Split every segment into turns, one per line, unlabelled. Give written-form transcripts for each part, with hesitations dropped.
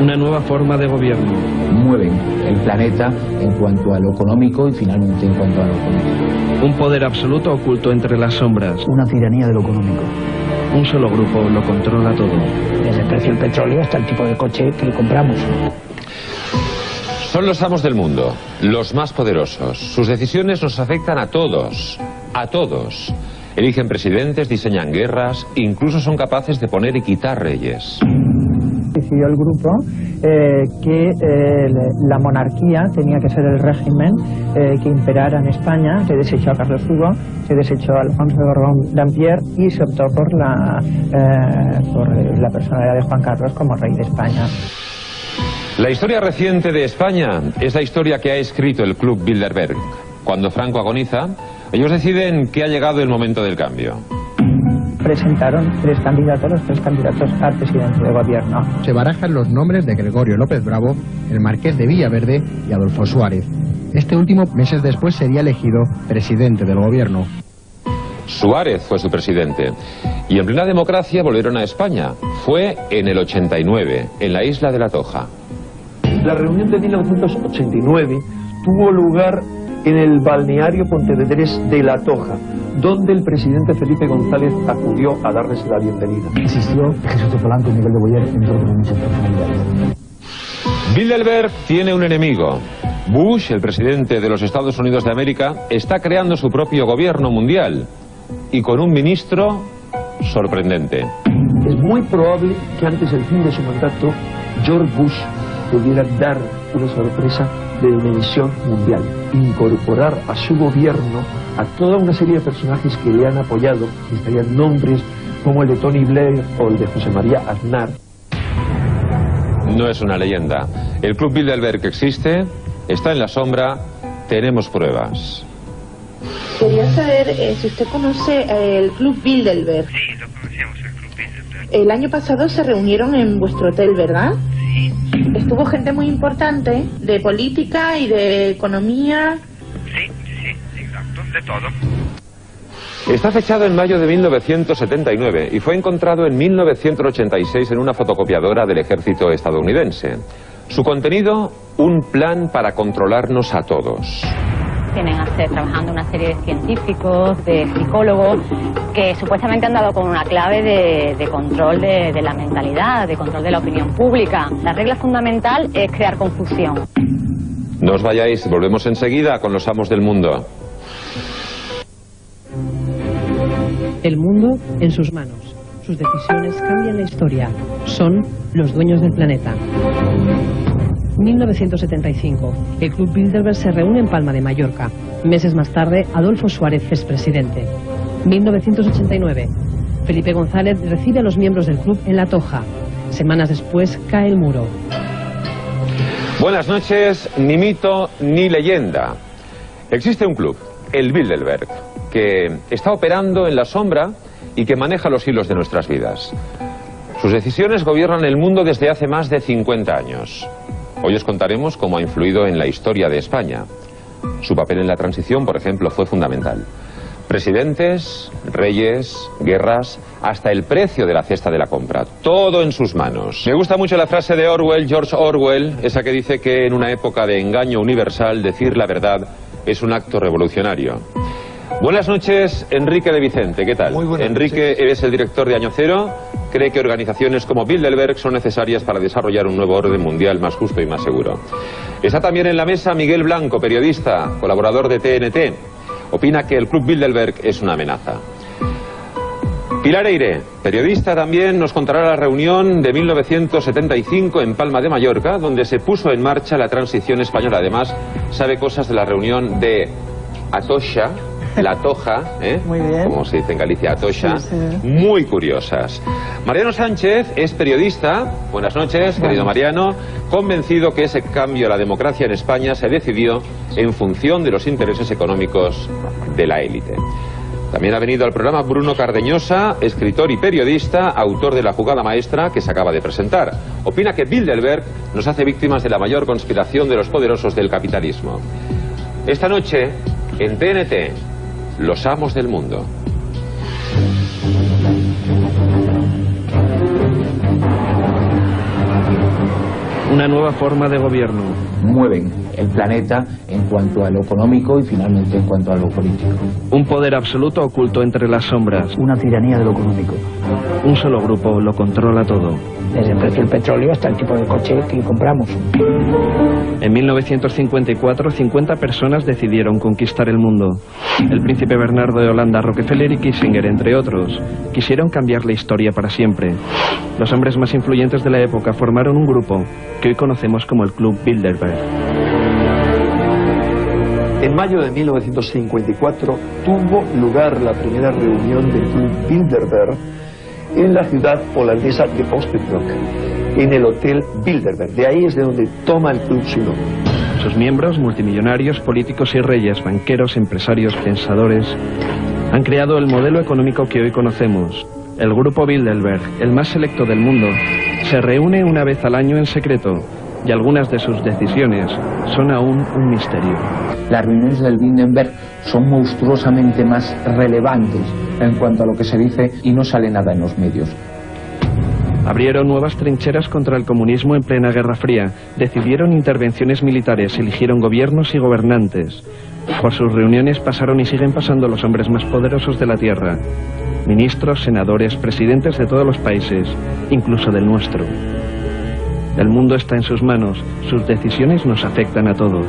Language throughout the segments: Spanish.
Una nueva forma de gobierno.
Mueven el planeta en cuanto a lo económico y finalmente en cuanto a lo político.
Un poder absoluto oculto entre las sombras.
Una tiranía de lo económico.
Un solo grupo lo controla todo.
Desde el precio del petróleo hasta el tipo de coche que compramos.
Son los amos del mundo, los más poderosos. Sus decisiones nos afectan a todos, a todos. Eligen presidentes, diseñan guerras, incluso son capaces de poner y quitar reyes.
Decidió el grupo que la monarquía tenía que ser el régimen que imperara en España. Se desechó a Carlos Hugo, se desechó a Alfonso de Borbón-Dampierre y se optó por la personalidad de Juan Carlos como rey de España.
La historia reciente de España es la historia que ha escrito el Club Bilderberg. Cuando Franco agoniza, ellos deciden que ha llegado el momento del cambio.
Presentaron los tres candidatos al presidente de gobierno.
Se barajan los nombres de Gregorio López Bravo, el marqués de Villaverde y Adolfo Suárez. Este último, meses después, sería elegido presidente del gobierno.
Suárez fue su presidente. Y en plena democracia volvieron a España. Fue en el 89, en la isla de La Toja.
La reunión de 1989 tuvo lugar en el balneario pontevedrés de La Toja, donde el presidente Felipe González acudió a darles la bienvenida.
Existió Jesús de Polanco y Miguel de Boyer, entre otras muchas personalidades.
Bilderberg tiene un enemigo. Bush, el presidente de los Estados Unidos de América, está creando su propio gobierno mundial y con un ministro sorprendente.
Es muy probable que antes del fin de su mandato, George Bush pudiera dar una sorpresa de dimensión mundial, incorporar a su gobierno a toda una serie de personajes que le han apoyado, y estarían nombres como el de Tony Blair o el de José María Aznar.
No es una leyenda. El Club Bilderberg existe, está en la sombra, tenemos pruebas.
Quería saber si usted conoce el Club Bilderberg.
Sí, lo conocemos, el Club Bilderberg.
El año pasado se reunieron en vuestro hotel, ¿verdad?
Sí.
Estuvo gente muy importante, de política y de economía.
Sí, exacto, de todo.
Está fechado en mayo de 1979 y fue encontrado en 1986 en una fotocopiadora del ejército estadounidense. Su contenido, un plan para controlarnos a todos.
Tienen a ser trabajando una serie de científicos, de psicólogos, que supuestamente han dado con una clave de control de la mentalidad, de control de la opinión pública. La regla fundamental es crear confusión.
No os vayáis, volvemos enseguida con los amos del mundo.
El mundo en sus manos. Sus decisiones cambian la historia. Son los dueños del planeta. 1975. El Club Bilderberg se reúne en Palma de Mallorca. Meses más tarde, Adolfo Suárez es presidente. 1989. Felipe González recibe a los miembros del club en La Toja. Semanas después, cae el muro.
Buenas noches, ni mito ni leyenda. Existe un club, el Bilderberg, que está operando en la sombra y que maneja los hilos de nuestras vidas. Sus decisiones gobiernan el mundo desde hace más de 50 años. Hoy os contaremos cómo ha influido en la historia de España. Su papel en la transición, por ejemplo, fue fundamental. Presidentes, reyes, guerras, hasta el precio de la cesta de la compra. Todo en sus manos. Me gusta mucho la frase de Orwell, George Orwell, esa que dice que en una época de engaño universal decir la verdad es un acto revolucionario. Buenas noches, Enrique de Vicente, ¿qué tal?
Muy buenas
Enrique,
noches.
eres el director de Año Cero. Cree que organizaciones como Bilderberg son necesarias para desarrollar un nuevo orden mundial más justo y más seguro. Está también en la mesa Miguel Blanco, periodista, colaborador de TNT. Opina que el Club Bilderberg es una amenaza. Pilar Eire, periodista también, nos contará la reunión de 1975 en Palma de Mallorca, donde se puso en marcha la transición española. Además, sabe cosas de la reunión de Atocha, La Toja,
Muy bien.
como se dice en Galicia, Atocha,
Sí.
muy curiosas. Mariano Sánchez es periodista, buenas noches, querido Mariano, convencido que ese cambio a la democracia en España se decidió en función de los intereses económicos de la élite. También ha venido al programa Bruno Cardeñosa, escritor y periodista, autor de La jugada maestra que se acaba de presentar. Opina que Bilderberg nos hace víctimas de la mayor conspiración de los poderosos del capitalismo. Esta noche, en TNT, los amos del mundo.
Una nueva forma de gobierno.
Mueven el planeta en cuanto a lo económico y finalmente en cuanto a lo político.
Un poder absoluto oculto entre las sombras.
Una tiranía de lo económico.
Un solo grupo lo controla todo.
Desde el precio del petróleo hasta el tipo de coche que compramos.
En 1954, 50 personas decidieron conquistar el mundo. El príncipe Bernardo de Holanda, Rockefeller y Kissinger, entre otros, quisieron cambiar la historia para siempre. Los hombres más influyentes de la época formaron un grupo que hoy conocemos como el Club Bilderberg.
En mayo de 1954 tuvo lugar la primera reunión del Club Bilderberg en la ciudad holandesa de Oostenburg, en el Hotel Bilderberg. De ahí es de donde toma el club su nombre.
Sus miembros, multimillonarios, políticos y reyes, banqueros, empresarios, pensadores, han creado el modelo económico que hoy conocemos. El grupo Bilderberg, el más selecto del mundo, se reúne una vez al año en secreto y algunas de sus decisiones son aún un misterio.
Las reuniones del Bilderberg son monstruosamente más relevantes en cuanto a lo que se dice y no sale nada en los medios.
Abrieron nuevas trincheras contra el comunismo en plena Guerra Fría, decidieron intervenciones militares, eligieron gobiernos y gobernantes. Por sus reuniones pasaron y siguen pasando los hombres más poderosos de la Tierra. Ministros, senadores, presidentes de todos los países, incluso del nuestro. El mundo está en sus manos, sus decisiones nos afectan a todos.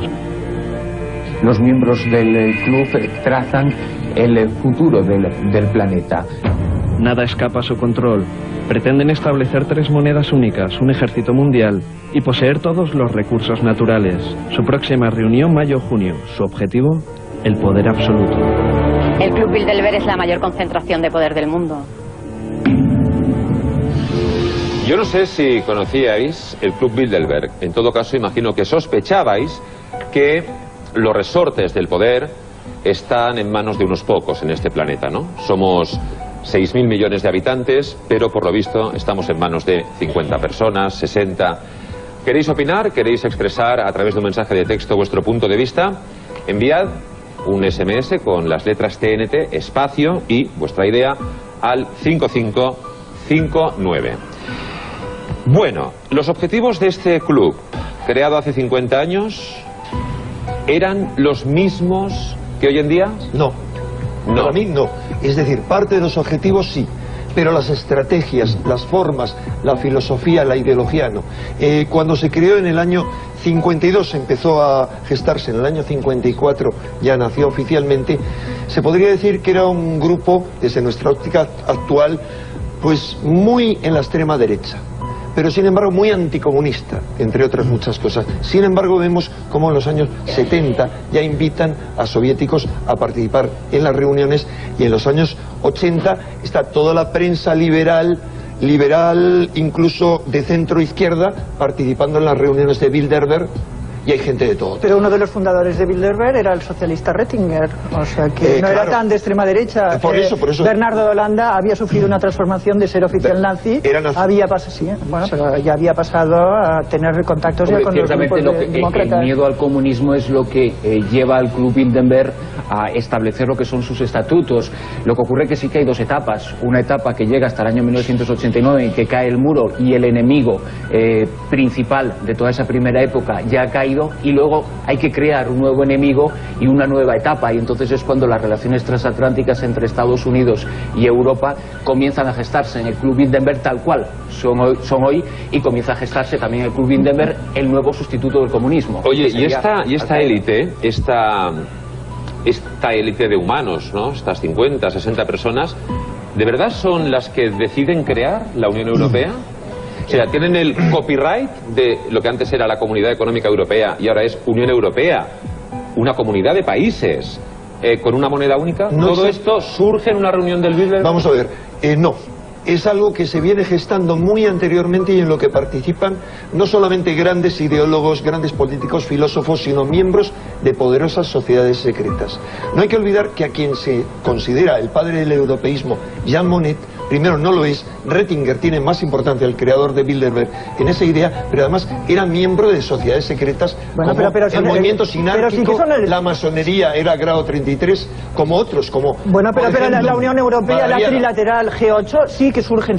Los miembros del club trazan el futuro del planeta.
Nada escapa a su control. Pretenden establecer 3 monedas únicas, un ejército mundial y poseer todos los recursos naturales. Su próxima reunión, mayo-junio. Su objetivo, el poder absoluto.
El Club Bilderberg es la mayor concentración de poder del mundo.
Yo no sé si conocíais el Club Bilderberg. En todo caso, imagino que sospechabais que los resortes del poder están en manos de unos pocos en este planeta, ¿no? Somos 6.000 millones de habitantes, pero por lo visto estamos en manos de 50 personas, 60. ¿Queréis opinar? ¿Queréis expresar a través de un mensaje de texto vuestro punto de vista? Enviad un SMS con las letras TNT, espacio y vuestra idea al 5559. Bueno, los objetivos de este club, creado hace 50 años, ¿eran los mismos que hoy en día?
No, para mí no. Es decir, parte de los objetivos sí, pero las estrategias, las formas, la filosofía, la ideología no. Cuando se creó en el año 52, empezó a gestarse, en el año 54 ya nació oficialmente, se podría decir que era un grupo, desde nuestra óptica actual, pues muy en la extrema derecha, pero sin embargo muy anticomunista, entre otras muchas cosas. Sin embargo, vemos cómo en los años 70 ya invitan a soviéticos a participar en las reuniones, y en los años 80 está toda la prensa liberal, incluso de centro-izquierda, participando en las reuniones de Bilderberg, y hay gente de todo.
Pero uno de los fundadores de Bilderberg era el socialista Rettinger, o sea que no era tan de extrema derecha.
Por eso.
Bernardo de Holanda había sufrido una transformación de ser oficial nazi, pero ya había pasado a tener contactos ya con los grupos demócratas.
El miedo al comunismo es lo que lleva al Club Bilderberg a establecer lo que son sus estatutos. Lo que ocurre es que sí que hay 2 etapas. Una etapa que llega hasta el año 1989, en que cae el muro y el enemigo principal de toda esa primera época ya ha caído, y luego hay que crear un nuevo enemigo y una nueva etapa, y entonces es cuando las relaciones transatlánticas entre Estados Unidos y Europa comienzan a gestarse en el Club Bilderberg tal cual son hoy, y comienza a gestarse también en el Club Bilderberg el nuevo sustituto del comunismo. Oye,
y esta élite, esta élite de humanos, ¿no? Estas 50, 60 personas, ¿de verdad son las que deciden crear la Unión Europea? O sea, tienen el copyright de lo que antes era la Comunidad Económica Europea y ahora es Unión Europea, una comunidad de países con una moneda única. ¿Todo esto surge en una reunión del Bilderberg?
Vamos a ver, no. Es algo que se viene gestando muy anteriormente y en lo que participan no solamente grandes ideólogos, grandes políticos, filósofos, sino miembros de poderosas sociedades secretas. No hay que olvidar que a quien se considera el padre del europeísmo, Jean Monnet,
primero no lo es, Rettinger tiene más importancia, el creador de Bilderberg, en esa idea, pero además era miembro de sociedades secretas,
bueno,
como
pero
el movimiento sinárquico,
sí
la masonería era grado 33, como otros, como...
Bueno, pero
ejemplo,
la Unión Europea, la trilateral G8, sí que surgen,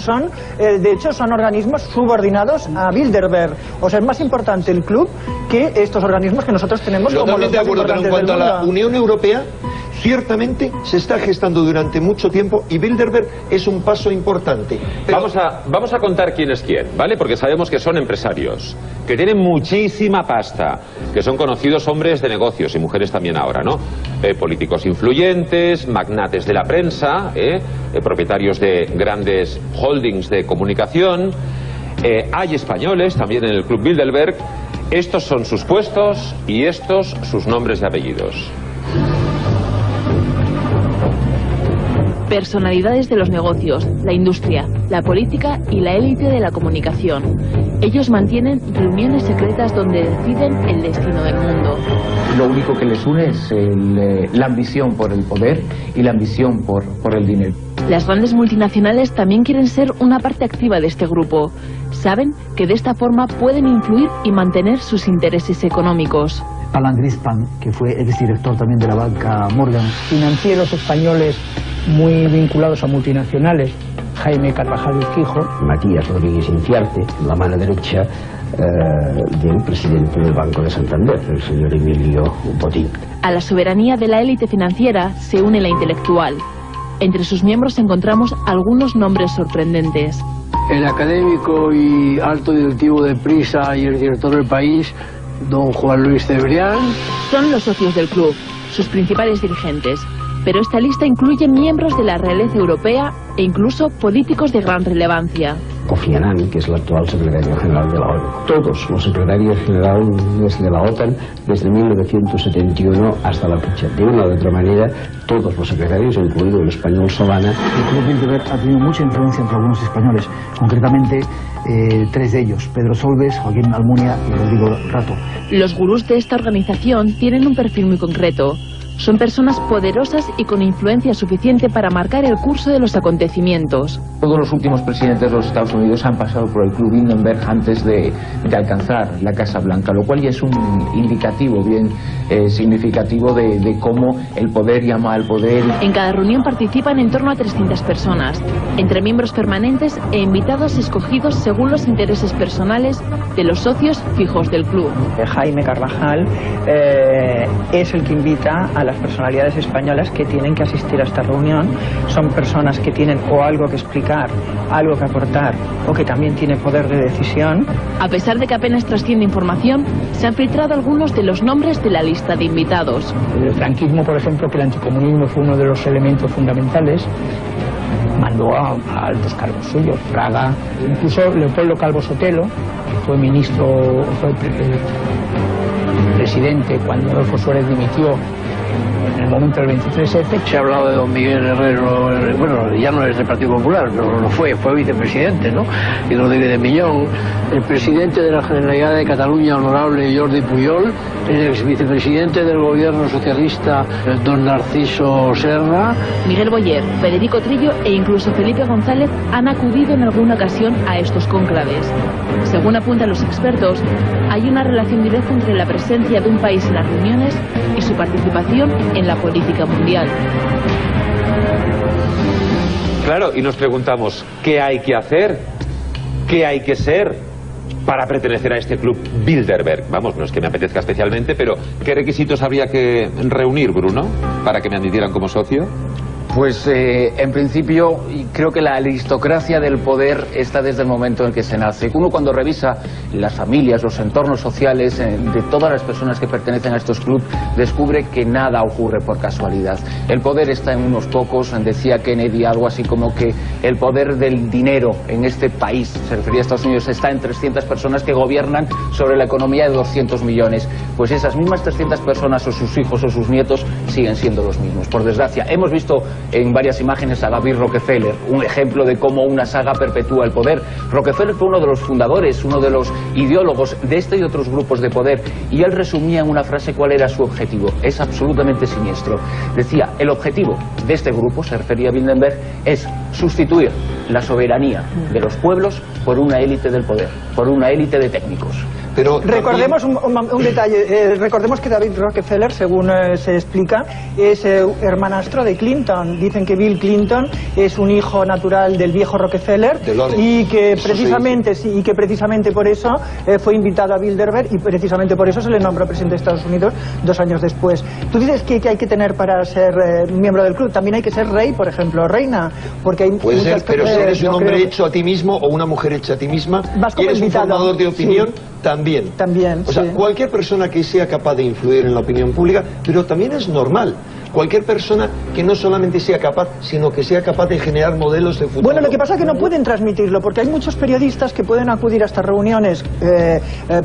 de hecho son organismos subordinados a Bilderberg. O sea, es más importante el club que estos organismos que nosotros tenemos como los más importantes del mundo.
Pero en cuanto a la Unión Europea, ciertamente se está gestando durante mucho tiempo y Bilderberg es un paso importante.
Pero... Vamos a contar quién es quién, ¿vale? Porque sabemos que son empresarios, que tienen muchísima pasta, que son conocidos hombres de negocios y mujeres también ahora, ¿no? Políticos influyentes, magnates de la prensa, propietarios de grandes holdings de comunicación. Hay españoles también en el Club Bilderberg. Estos son sus puestos y estos sus nombres y apellidos.
Personalidades de los negocios, la industria, la política y la élite de la comunicación. Ellos mantienen reuniones secretas donde deciden el destino del mundo.
Lo único que les une es la ambición por el poder y la ambición por el dinero.
Las grandes multinacionales también quieren ser una parte activa de este grupo. Saben que de esta forma pueden influir y mantener sus intereses económicos.
Alan Greenspan, que fue exdirector también de la banca Morgan.
Financieros españoles muy vinculados a multinacionales, Jaime Carvajal el Quijo.
Matías Rodríguez Inciarte, la mano derecha del presidente del Banco de Santander, el señor Emilio Botín.
A la soberanía de la élite financiera se une la intelectual. Entre sus miembros encontramos algunos nombres sorprendentes.
El académico y alto directivo de Prisa y el director del País, don Juan Luis Cebrián.
Son los socios del club, sus principales dirigentes. Pero esta lista incluye miembros de la realeza europea e incluso políticos de gran relevancia.
Kofi Annan, que es el actual secretario general de la ONU. Todos los secretarios generales de la OTAN, desde 1971 hasta la fecha. De una u otra manera, todos los secretarios, incluido el español Solana.
El Club Bilderberg ha tenido mucha influencia entre algunos españoles, concretamente tres de ellos, Pedro Solbes, Joaquín Almunia y Rodrigo Rato.
Los gurús de esta organización tienen un perfil muy concreto. Son personas poderosas y con influencia suficiente para marcar el curso de los acontecimientos.
Todos los últimos presidentes de los Estados Unidos han pasado por el Club Bilderberg antes de alcanzar la Casa Blanca, lo cual ya es un indicativo bien significativo de cómo el poder llama al poder.
En cada reunión participan en torno a 300 personas, entre miembros permanentes e invitados escogidos según los intereses personales de los socios fijos del club.
Jaime Carvajal es el que invita a las personalidades españolas que tienen que asistir a esta reunión. Son personas que tienen o algo que explicar, algo que aportar o que también tienen poder de decisión.
A pesar de que apenas trasciende información, se han filtrado algunos de los nombres de la lista de invitados.
El franquismo, por ejemplo, que el anticomunismo fue uno de los elementos fundamentales, mandó a altos cargos suyos, Fraga, incluso Leopoldo Calvo Sotelo, que fue ministro, fue presidente cuando Adolfo Suárez dimitió en el momento del 23F.
Se ha hablado de don Miguel Herrero, bueno, ya no es del Partido Popular, pero lo fue vicepresidente, ¿no? Y Rodríguez de Miñón, el presidente de la Generalidad de Cataluña, honorable Jordi Pujol, el exvicepresidente del gobierno socialista, don Narciso Serra.
Miguel Boyer, Federico Trillo e incluso Felipe González han acudido en alguna ocasión a estos cónclaves. Según apuntan los expertos, hay una relación directa entre la presencia de un país en las reuniones y su participación en la política mundial.
Claro, y nos preguntamos, ¿qué hay que hacer? ¿Qué hay que ser para pertenecer a este club Bilderberg? Vamos, no es que me apetezca especialmente, pero ¿qué requisitos habría que reunir, Bruno, para que me admitieran como socio?
Pues en principio creo que la aristocracia del poder está desde el momento en que se nace. Uno cuando revisa las familias, los entornos sociales de todas las personas que pertenecen a estos clubes, descubre que nada ocurre por casualidad. El poder está en unos pocos, decía Kennedy algo así como que el poder del dinero en este país, se refería a Estados Unidos, está en 300 personas que gobiernan sobre la economía de 200 millones. Pues esas mismas 300 personas o sus hijos o sus nietos siguen siendo los mismos. Por desgracia, hemos visto en varias imágenes a David Rockefeller, un ejemplo de cómo una saga perpetúa el poder. Rockefeller fue uno de los fundadores, uno de los ideólogos de este y otros grupos de poder, y él resumía en una frase cuál era su objetivo. Es absolutamente siniestro. Decía, el objetivo de este grupo, se refería a Bilderberg, es sustituir la soberanía de los pueblos por una élite del poder, por una élite de técnicos.
Pero
recordemos un detalle, recordemos que David Rockefeller, según se explica, es hermanastro de Clinton. Dicen que Bill Clinton es un hijo natural del viejo Rockefeller y que precisamente por eso fue invitado a Bilderberg y precisamente por eso se le nombró presidente de Estados Unidos 2 años después. Tú dices que hay que tener para ser miembro del club, también hay que ser rey, por ejemplo, reina, porque hay
puede ser, pero si eres un hombre hecho a ti mismo o una mujer hecha a ti misma y eres un formador de opinión, también. O sea, cualquier persona que sea capaz de influir en la opinión pública, pero también es normal. Cualquier persona que no solamente sea capaz, sino que sea capaz de generar modelos de futuro.
Bueno, lo que pasa es que no pueden transmitirlo, porque hay muchos periodistas que pueden acudir a estas reuniones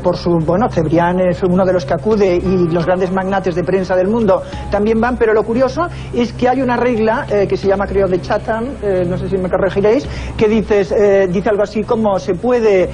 por su... Bueno, Cebrián es uno de los que acude y los grandes magnates de prensa del mundo también van, pero lo curioso es que hay una regla que se llama, creo, de Chatham, no sé si me corregiréis, que dice algo así como se puede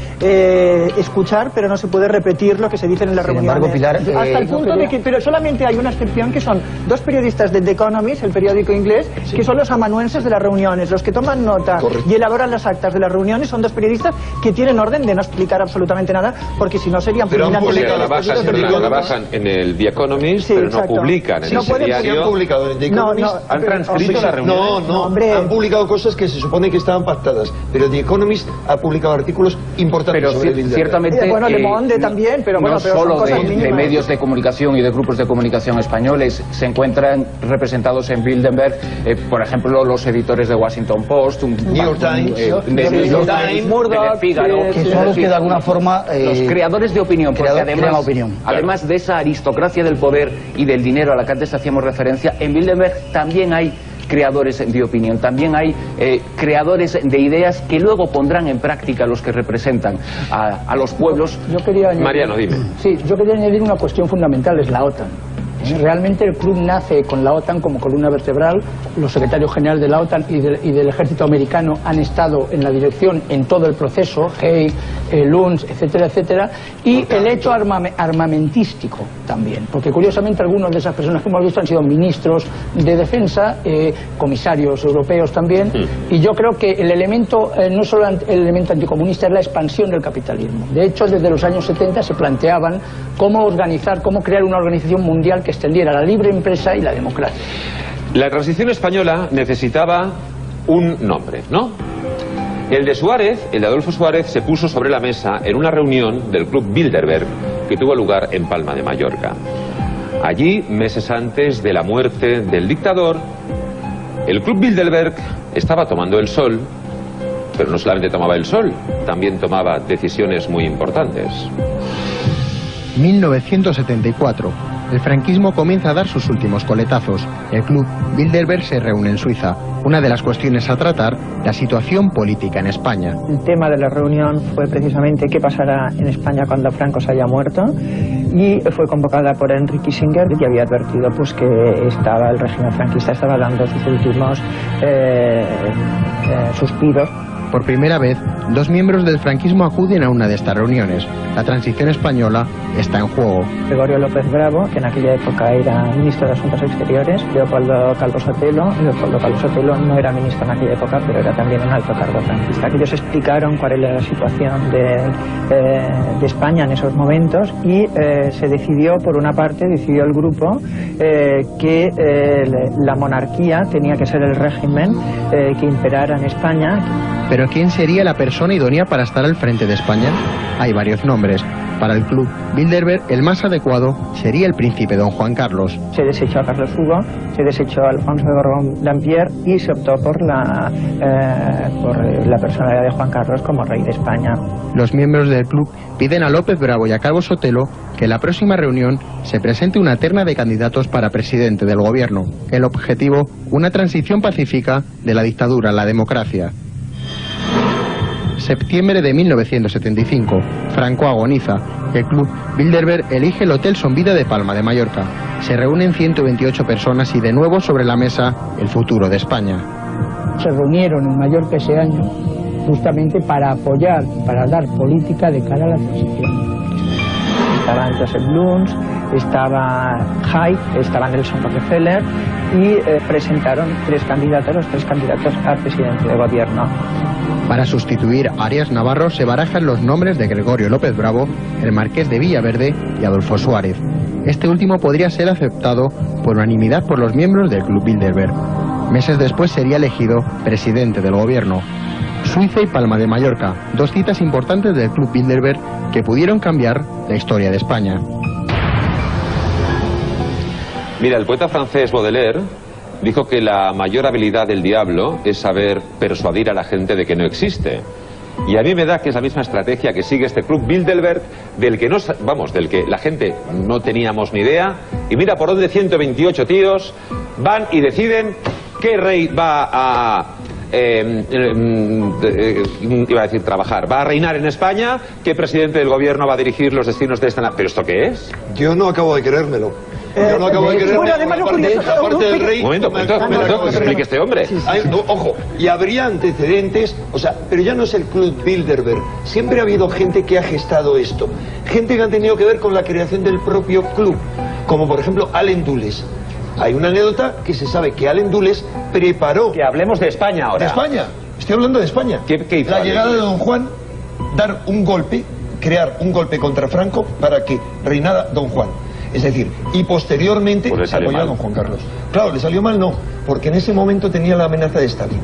escuchar, pero no se puede repetir lo que se dice en las reuniones.
Sin embargo, Pilar,
hasta el punto de que... Pero solamente hay una excepción, que son 2 periodistas de The Economist, el periódico inglés, que son los amanuenses de las reuniones, los que toman nota y elaboran las actas de las reuniones. Son 2 periodistas que tienen orden de no explicar absolutamente nada, porque si no serían fulminantes.
Pero trabajan en el The Economist, pero no publican en ese diario.
Han publicado en The Economist.
¿Han transcrito las reuniones?
No, han publicado cosas que se supone que estaban pactadas, pero The Economist ha publicado artículos importantes sobre Bilderberg.
Ciertamente,
bueno, Le Monde también, pero bueno, pero
solo
son cosas
de
mínimas.
medios de comunicación y de grupos de comunicación españoles se encuentran representados en Bilderberg, por ejemplo, los editores de Washington Post,
New York Times,
Murdoch, Figaro,
que son los que de alguna forma
los creadores de opinión, porque además de esa aristocracia del poder y del dinero a la que antes hacíamos referencia, en Bilderberg también hay creadores de opinión, también hay creadores de ideas que luego pondrán en práctica los que representan a los pueblos.
Yo quería añadir,
Mariano, dime.
Sí, yo quería añadir una cuestión fundamental, es la OTAN. Realmente el club nace con la OTAN como columna vertebral. Los secretarios generales de la OTAN y del ejército americano han estado en la dirección en todo el proceso, Haig, Luns, etcétera, etcétera, y el hecho armamentístico también, porque curiosamente algunas de esas personas que hemos visto han sido ministros de defensa, comisarios europeos también, y yo creo que el elemento, no solo el elemento anticomunista, es la expansión del capitalismo. De hecho, desde los años 70 se planteaban cómo crear una organización mundial que extendiera la libre empresa y la democracia.
La transición española necesitaba un nombre, ¿no? El de Suárez, el de Adolfo Suárez, se puso sobre la mesa en una reunión del Club Bilderberg que tuvo lugar en Palma de Mallorca. Allí, meses antes de la muerte del dictador, el Club Bilderberg estaba tomando el sol, pero no solamente tomaba el sol, también tomaba decisiones muy importantes.
1974. El franquismo comienza a dar sus últimos coletazos. El club Bilderberg se reúne en Suiza. Una de las cuestiones a tratar, la situación política en España.
El tema de la reunión fue precisamente qué pasará en España cuando Franco se haya muerto, y fue convocada por Henry Kissinger, que había advertido pues que el régimen franquista estaba dando sus últimos suspiros.
Por primera vez, 2 miembros del franquismo acuden a una de estas reuniones. La transición española está en juego.
Gregorio López Bravo, que en aquella época era ministro de Asuntos Exteriores, Leopoldo Calvo Sotelo. Leopoldo Calvo Sotelo no era ministro en aquella época, pero era también un alto cargo franquista. Ellos explicaron cuál era la situación de España en esos momentos y se decidió, por una parte, decidió el grupo que la monarquía tenía que ser el régimen que imperara en España.
¿Pero quién sería la persona idónea para estar al frente de España? Hay varios nombres. Para el club Bilderberg, el más adecuado sería el príncipe don Juan Carlos.
Se desechó a Carlos Hugo, se desechó a Alfonso de Borbón-Dampierre y se optó por la personalidad de Juan Carlos como rey de España.
Los miembros del club piden a López Bravo y a Calvo Sotelo que en la próxima reunión se presente una terna de candidatos para presidente del gobierno. El objetivo, una transición pacífica de la dictadura a la democracia. Septiembre de 1975. Franco agoniza. El Club Bilderberg elige el Hotel Son Vida de Palma de Mallorca. Se reúnen 128 personas y de nuevo sobre la mesa el futuro de España.
Se reunieron en Mallorca ese año justamente para apoyar, para dar política de cara a la transición.
Estaban Joseph Luns, estaba Hayek, estaba Nelson Rockefeller y presentaron los tres candidatos a presidente de gobierno.
Para sustituir a Arias Navarro se barajan los nombres de Gregorio López Bravo, el Marqués de Villaverde y Adolfo Suárez. Este último podría ser aceptado por unanimidad por los miembros del Club Bilderberg. Meses después sería elegido presidente del gobierno. Suiza y Palma de Mallorca, dos citas importantes del Club Bilderberg que pudieron cambiar la historia de España.
Mira, el poeta francés Baudelaire dijo que la mayor habilidad del diablo es saber persuadir a la gente de que no existe. Y a mí me da que es la misma estrategia que sigue este Club Bilderberg, del que del que la gente no teníamos ni idea. Y mira por dónde 128 tíos van y deciden qué rey va a iba a decir trabajar, va a reinar en España, qué presidente del gobierno va a dirigir los destinos de esta... ¿Pero esto qué es?
Yo no acabo de creérmelo. Yo no acabo de creérmelo.
Bueno, además,
aparte del rey...
Un momento, que se explique este hombre.
Ojo, y habría antecedentes, pero ya no es el Club Bilderberg. Siempre ha habido gente que ha gestado esto. Gente que ha tenido que ver con la creación del propio club. Como por ejemplo Allen Dulles. Hay una anécdota que se sabe que Allen Dulles preparó...
Que hablemos de España ahora.
De España. Estoy hablando de España.
¿Qué hizo
la llegada de Don Juan, dar un golpe, crear un golpe contra Franco para que reinara Don Juan. Es decir, y posteriormente se apoyó a Don Juan Carlos. Claro, le salió mal no, porque en ese momento tenía la amenaza de Stalin.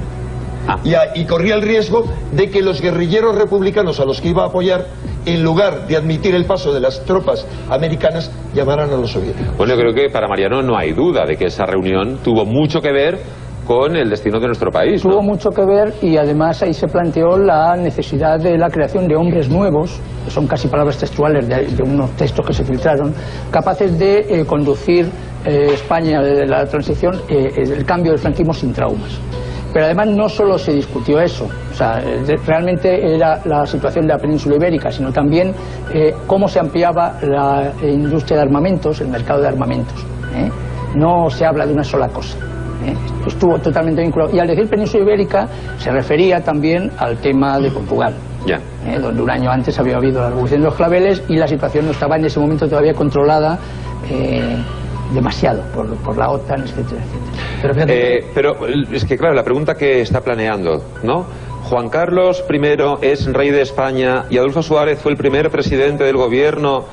Y corría el riesgo de que los guerrilleros republicanos a los que iba a apoyar, en lugar de admitir el paso de las tropas americanas, llamaran a los soviéticos.
Bueno, yo creo que para Mariano no hay duda de que esa reunión tuvo mucho que ver con el destino de nuestro país, ¿no?
Tuvo mucho que ver y además ahí se planteó la necesidad de la creación de hombres nuevos, que son casi palabras textuales de unos textos que se filtraron, capaces de conducir España de la transición, el cambio del franquismo sin traumas. Pero además no solo se discutió eso, realmente era la situación de la península ibérica, sino también cómo se ampliaba la industria de armamentos, el mercado de armamentos. No se habla de una sola cosa. Estuvo totalmente vinculado. Y al decir península ibérica se refería también al tema de Portugal. Donde un año antes había habido la revolución de los claveles y la situación no estaba en ese momento todavía controlada demasiado por la OTAN, etcétera, etcétera.
Pero es que claro, la pregunta que está planeando, ¿no? Juan Carlos I es rey de España y Adolfo Suárez fue el primer presidente del gobierno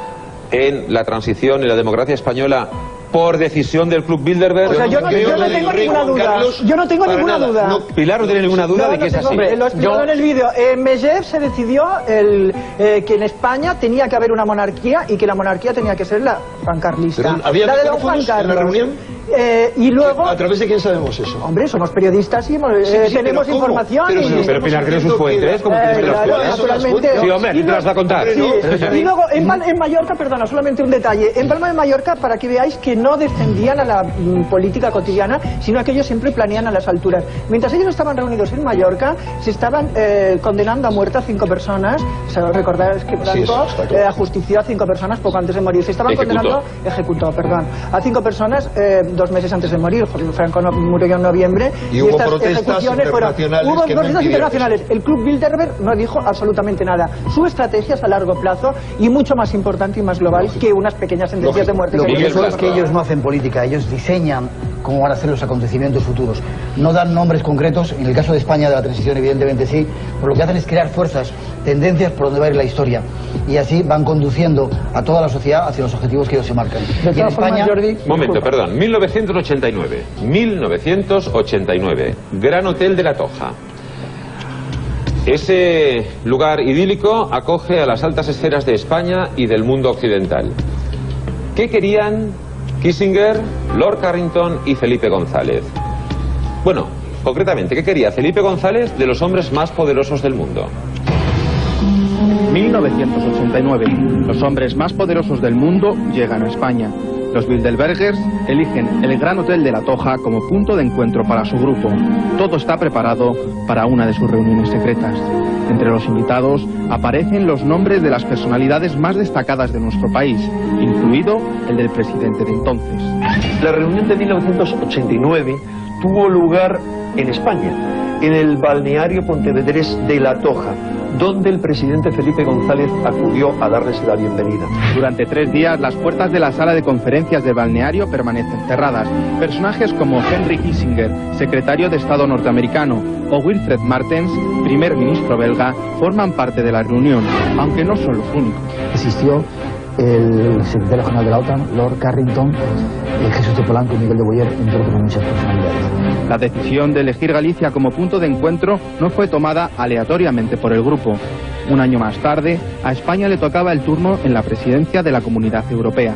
en la transición y la democracia española por decisión del Club Bilderberg.
O sea, yo no tengo ninguna duda. Yo no tengo ninguna duda.
Pilar no tiene ninguna duda de que es así.
Hombre, lo he explicado en el vídeo. En Medvedev se decidió que en España tenía que haber una monarquía y que la monarquía tenía que ser la juancarlista.
¿Había
la de don Juan
en la
Carlos.
reunión?
Y luego...
¿A través de quién sabemos eso?
Hombre, somos periodistas y tenemos información.
Pero Pilar tiene sus fuentes. ¿Cómo tienes las fuentes?
Naturalmente.
Sí, hombre, ¿quién te las va a contar?
Y luego, en Mallorca, perdona, solamente un detalle. En Palma de Mallorca, para que veáis que no descendían a la política cotidiana, sino que ellos siempre planean a las alturas. Mientras ellos estaban reunidos en Mallorca, se estaban condenando a muerte a 5 personas. Recordáis que Franco ajustició a 5 personas poco antes de morir. Se estaban condenando, a 5 personas 2 meses antes de morir. Franco murió en noviembre.
Y hubo protestas internacionales.
Hubo protestas internacionales. El Club Bilderberg no dijo absolutamente nada. Su estrategia es a largo plazo y mucho más importante y más global que unas pequeñas sentencias de muerte.
Lo que eso es que ellos no hacen política, ellos diseñan cómo van a ser los acontecimientos futuros. No dan nombres concretos, en el caso de España de la transición evidentemente sí, pero lo que hacen es crear fuerzas, tendencias por donde va a ir la historia. Y así van conduciendo a toda la sociedad hacia los objetivos que ellos se marcan.
Y en España... Momento, perdón, 1989, Gran Hotel de la Toja. Ese lugar idílico acoge a las altas esferas de España y del mundo occidental. ¿Qué querían Kissinger, Lord Carrington y Felipe González? Bueno, concretamente, ¿qué quería Felipe González de los hombres más poderosos del mundo?
1989. Los hombres más poderosos del mundo llegan a España. Los Bilderbergers eligen el Gran Hotel de la Toja como punto de encuentro para su grupo. Todo está preparado para una de sus reuniones secretas. Entre los invitados aparecen los nombres de las personalidades más destacadas de nuestro país, incluido el del presidente de entonces.
La reunión de 1989 tuvo lugar en España, en el balneario Pontevedrés de La Toja, donde el presidente Felipe González acudió a darles la bienvenida.
Durante 3 días, las puertas de la sala de conferencias del balneario permanecen cerradas. Personajes como Henry Kissinger, secretario de Estado norteamericano, o Wilfred Martens, primer ministro belga, forman parte de la reunión, aunque no son los únicos.
Existió el secretario general de la OTAN, Lord Carrington, Jesús de Polanco y Miguel de Boyer, entre otras muchas personalidades.
La decisión de elegir Galicia como punto de encuentro no fue tomada aleatoriamente por el grupo. Un año más tarde, a España le tocaba el turno en la presidencia de la Comunidad Europea.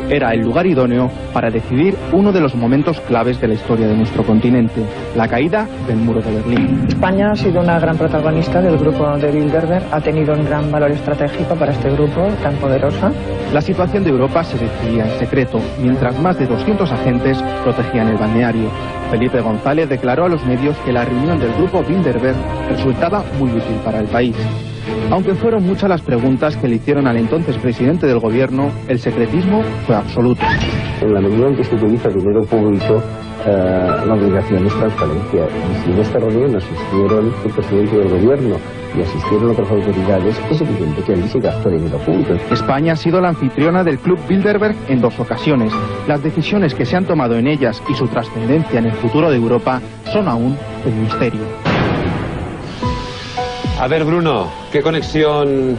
Era el lugar idóneo para decidir uno de los momentos claves de la historia de nuestro continente, la caída del muro de Berlín.
España ha sido una gran protagonista del grupo de Bilderberg, ha tenido un gran valor estratégico para este grupo tan poderoso.
La situación de Europa se decidía en secreto, mientras más de 200 agentes protegían el balneario. Felipe González declaró a los medios que la reunión del grupo Bilderberg resultaba muy útil para el país. Aunque fueron muchas las preguntas que le hicieron al entonces presidente del gobierno, el secretismo fue absoluto.
En la medida en que se utiliza dinero público, la obligación es transparencia. Y si en esta reunión asistieron el presidente del gobierno y asistieron otras autoridades, es evidente que allí se gastó dinero público.
España ha sido la anfitriona del Club Bilderberg en 2 ocasiones. Las decisiones que se han tomado en ellas y su trascendencia en el futuro de Europa son aún un misterio.
A ver, Bruno, ¿qué conexión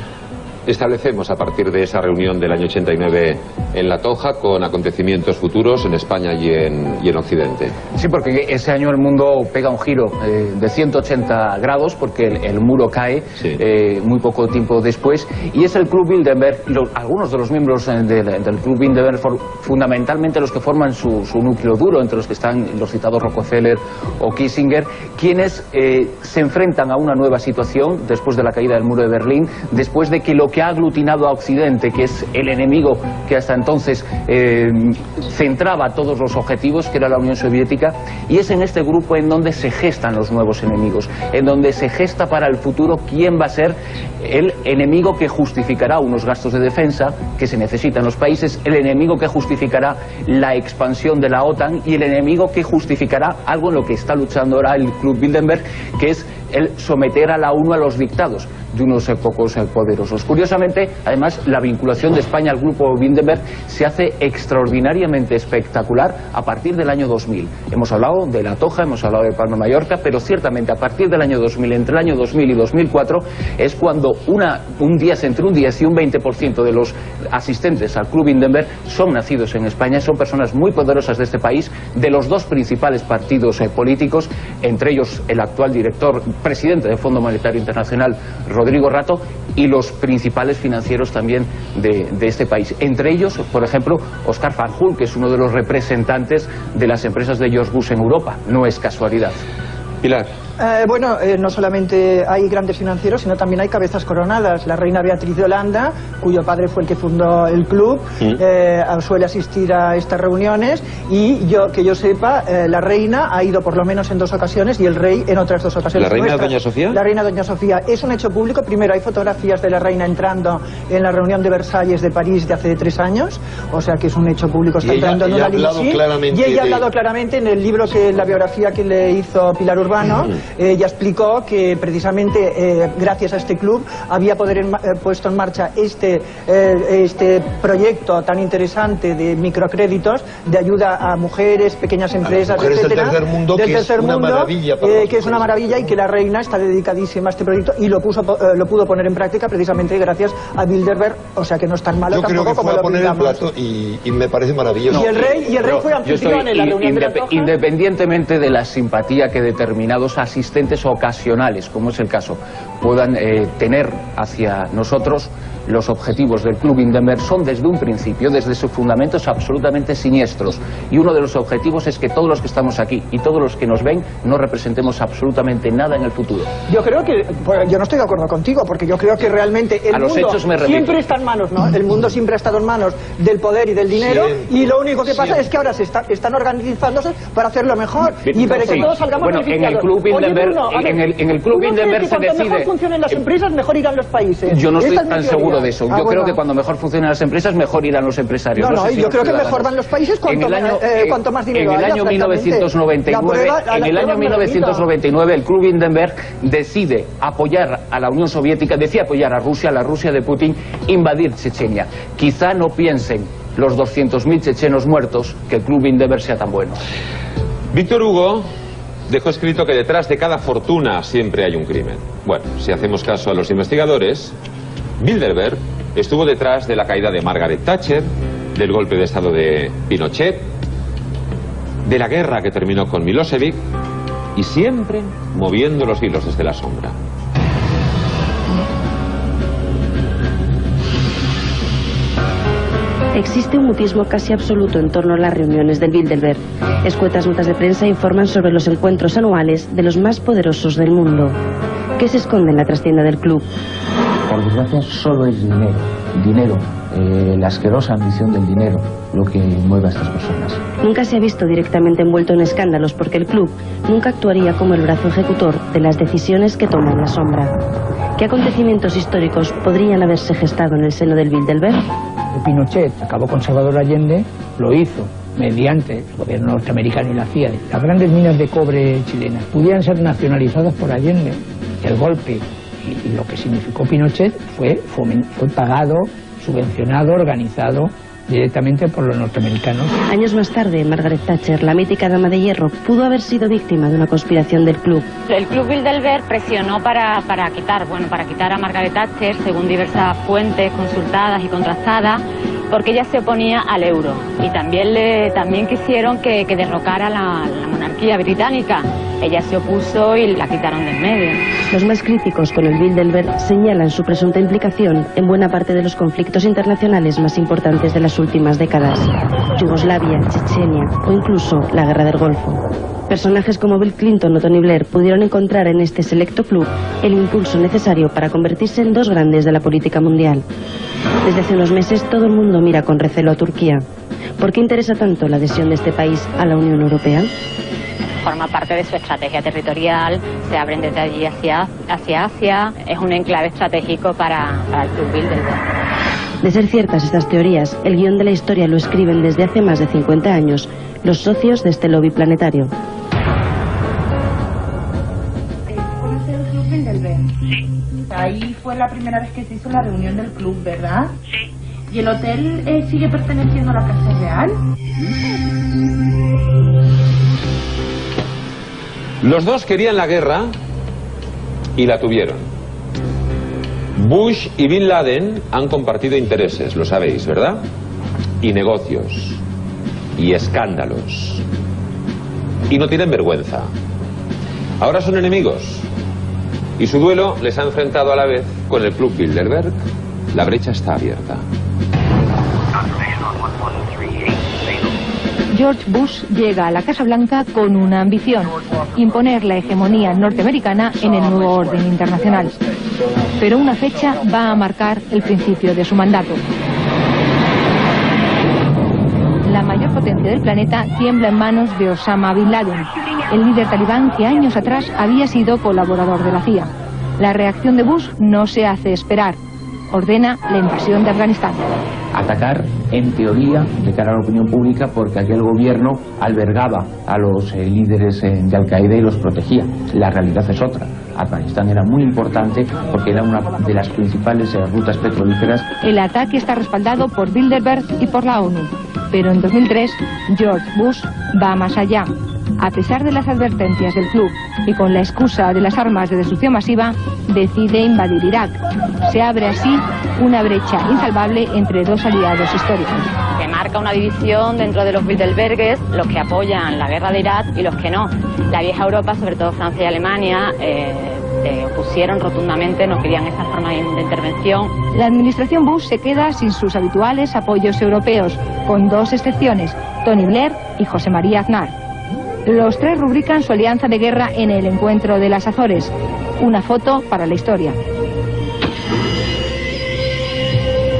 establecemos a partir de esa reunión del año 89 en La Toja con acontecimientos futuros en España y en Occidente?
Sí, porque ese año el mundo pega un giro de 180 grados porque el muro cae muy poco tiempo después, y es el Club Bilderberg, algunos de los miembros del Club Bilderberg, fundamentalmente los que forman su núcleo duro, entre los que están los citados Rockefeller o Kissinger, quienes se enfrentan a una nueva situación después de la caída del muro de Berlín, después de que lo que ha aglutinado a Occidente, que es el enemigo que hasta entonces centraba todos los objetivos, que era la Unión Soviética, y es en este grupo en donde se gestan los nuevos enemigos, en donde se gesta para el futuro quién va a ser el enemigo que justificará unos gastos de defensa que se necesitan en los países, el enemigo que justificará la expansión de la OTAN y el enemigo que justificará algo en lo que está luchando ahora el Club Bilderberg, que es el someter a la ONU a los dictados de unos pocos poderosos. Curiosamente, además, la vinculación de España al grupo Bilderberg se hace extraordinariamente espectacular a partir del año 2000. Hemos hablado de La Toja, hemos hablado de Palma de Mallorca, pero ciertamente a partir del año 2000, entre el año 2000 y 2004, es cuando entre un 10 y un 20% de los asistentes al Club Bilderberg son nacidos en España, son personas muy poderosas de este país, de los 2 principales partidos políticos, entre ellos el actual presidente del Fondo Monetario Internacional, Rodrigo Rato, y los principales financieros también de este país. Entre ellos, por ejemplo, Oscar Fanjul, que es uno de los representantes de las empresas de George Bush en Europa. No es casualidad.
Pilar.
No solamente hay grandes financieros, sino también hay cabezas coronadas. La reina Beatriz de Holanda, cuyo padre fue el que fundó el club, suele asistir a estas reuniones, y que yo sepa, la reina ha ido por lo menos en 2 ocasiones y el rey en otras 2 ocasiones.
¿La reina Doña Sofía?
La reina Doña Sofía. Es un hecho público. Primero, hay fotografías de la reina entrando en la reunión de Versalles de París de hace 3 años, o sea que es un hecho público. Está entrando en una limusina. Y ella ha hablado claramente en el libro, la biografía que le hizo Pilar Urbano. Ella explicó que precisamente gracias a este club había puesto en marcha este proyecto tan interesante de microcréditos, de ayuda a mujeres, pequeñas empresas,
mujeres
etcétera,
del tercer mundo, que es una maravilla
que es una maravilla, y que la reina está dedicadísima a este proyecto y lo pudo poner en práctica precisamente gracias a Bilderberg, o sea que no es tan malo.
Yo creo que fue a poner el plato y me parece maravilloso.
Y el rey fue anfitrión en la reunión de La Toja.
Independientemente de la simpatía que determinados asistentes ocasionales, como es el caso, puedan tener hacia nosotros, los objetivos del Club Bilderberg son desde un principio, desde sus fundamentos, absolutamente siniestros. Y uno de los objetivos es que todos los que estamos aquí y todos los que nos ven no representemos absolutamente nada en el futuro.
Yo creo que, yo no estoy de acuerdo contigo, porque yo creo que realmente el mundo siempre está en manos, ¿no? El mundo siempre ha estado en manos del poder y del dinero, y lo único que pasa es que ahora están organizándose para hacerlo mejor y para que todos salgamos beneficiados.
En el Club Bilderberg, en el Club Bilderberg se decide.
Cuanto mejor funcionen las empresas, mejor irán los países.
Yo no estoy tan seguro de eso. Yo creo que cuando mejor funcionen las empresas, mejor irán los empresarios.
Yo creo que mejor van los países cuanto más dinero haya.
En el año 1999 el Club Bilderberg decide apoyar a la Unión Soviética, decide apoyar a Rusia, la Rusia de Putin, invadir Chechenia. Quizá no piensen los 200.000 chechenos muertos que el Club Bilderberg sea tan bueno.
Víctor Hugo dejó escrito que detrás de cada fortuna siempre hay un crimen. Bueno, si hacemos caso a los investigadores, Bilderberg estuvo detrás de la caída de Margaret Thatcher, del golpe de estado de Pinochet, de la guerra que terminó con Milosevic, y siempre moviendo los hilos desde la sombra.
Existe un mutismo casi absoluto en torno a las reuniones del Bilderberg. Escuetas notas de prensa informan sobre los encuentros anuales de los más poderosos del mundo. ¿Qué se esconde en la trastienda del club?
Por desgracia, solo es dinero. Dinero, la asquerosa ambición del dinero, lo que mueve a estas personas.
Nunca se ha visto directamente envuelto en escándalos porque el club nunca actuaría como el brazo ejecutor de las decisiones que toma en la sombra. ¿Qué acontecimientos históricos podrían haberse gestado en el seno del Bilderberg?
Pinochet acabó con Salvador Allende, lo hizo mediante el gobierno norteamericano y la CIA. Las grandes minas de cobre chilenas pudieran ser nacionalizadas por Allende. El golpe y lo que significó Pinochet fue pagado, subvencionado, organizado directamente por los norteamericanos.
Años más tarde, Margaret Thatcher, la mítica dama de hierro, pudo haber sido víctima de una conspiración del club.
El club Bilderberg presionó para quitar a Margaret Thatcher, según diversas fuentes consultadas y contrastadas, porque ella se oponía al euro y también quisieron que derrocara la monarquía británica. Ella se opuso y la quitaron de en medio.
Los más críticos con el Bilderberg señalan su presunta implicación en buena parte de los conflictos internacionales más importantes de las últimas décadas: Yugoslavia, Chechenia o incluso la Guerra del Golfo. Personajes como Bill Clinton o Tony Blair pudieron encontrar en este selecto club el impulso necesario para convertirse en dos grandes de la política mundial. Desde hace unos meses todo el mundo mira con recelo a Turquía. ¿Por qué interesa tanto la adhesión de este país a la Unión Europea?
Forma parte de su estrategia territorial, se abren desde allí hacia Asia, es un enclave estratégico para el Club Bilderberg.
De ser ciertas estas teorías, el guión de la historia lo escriben desde hace más de 50 años los socios de este lobby planetario.
¿Conoce el Club Bilderberg? Sí. Ahí fue la primera vez que se hizo la reunión del club, ¿verdad? Sí. ¿Y el hotel sigue perteneciendo a la Casa Real?
Los dos querían la guerra y la tuvieron. Bush y Bin Laden han compartido intereses, lo sabéis, ¿verdad? Y negocios. Y escándalos. Y no tienen vergüenza. Ahora son enemigos. Y su duelo les ha enfrentado a la vez con el Club Bilderberg. La brecha está abierta.
George Bush llega a la Casa Blanca con una ambición: imponer la hegemonía norteamericana en el nuevo orden internacional. Pero una fecha va a marcar el principio de su mandato. La mayor potencia del planeta tiembla en manos de Osama Bin Laden, el líder talibán que años atrás había sido colaborador de la CIA. La reacción de Bush no se hace esperar. Ordena la invasión de Afganistán.
Atacar, en teoría, de cara a la opinión pública, porque aquel gobierno albergaba a los líderes de Al-Qaeda y los protegía. La realidad es otra. Afganistán era muy importante porque era una de las principales rutas petrolíferas.
El ataque está respaldado por Bilderberg y por la ONU. Pero en 2003, George Bush va más allá. A pesar de las advertencias del club y con la excusa de las armas de destrucción masiva, decide invadir Irak. Se abre así una brecha insalvable entre dos aliados históricos.
Se marca una división dentro de los Bilderbergues, los que apoyan la guerra de Irak y los que no. La vieja Europa, sobre todo Francia y Alemania, se opusieron rotundamente, no querían esta forma de intervención.
La administración Bush se queda sin sus habituales apoyos europeos, con dos excepciones, Tony Blair y José María Aznar. Los tres rubrican su alianza de guerra en el encuentro de las Azores. Una foto para la historia.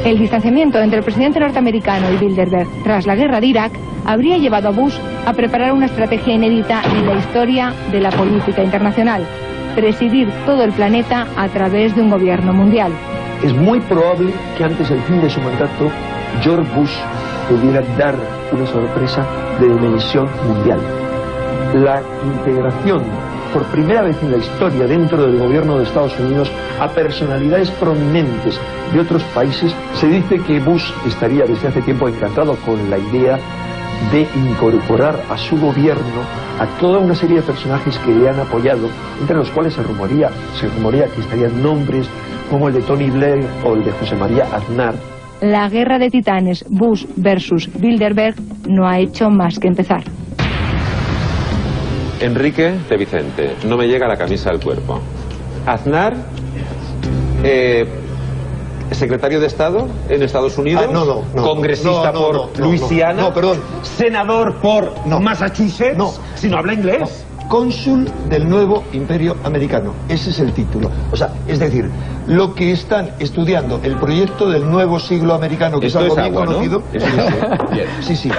El distanciamiento entre el presidente norteamericano y Bilderberg tras la guerra de Irak habría llevado a Bush a preparar una estrategia inédita en la historia de la política internacional: presidir todo el planeta a través de un gobierno mundial.
Es muy probable que antes del fin de su mandato George Bush pudiera dar una sorpresa de dimensión mundial. La integración por primera vez en la historia dentro del gobierno de Estados Unidos a personalidades prominentes de otros países. Se dice que Bush estaría desde hace tiempo encantado con la idea de incorporar a su gobierno a toda una serie de personajes que le han apoyado, entre los cuales se rumorea que estarían nombres como el de Tony Blair o el de José María Aznar.
La guerra de titanes Bush versus Bilderberg no ha hecho más que empezar.
Enrique de Vicente, no me llega la camisa al cuerpo. Aznar, secretario de Estado en Estados Unidos, congresista por Luisiana, senador por Massachusetts, si no habla inglés.
Cónsul del nuevo imperio americano, ese es el título. O sea, es decir, lo que están estudiando, el proyecto del nuevo siglo americano, que es algo bien conocido. Sí.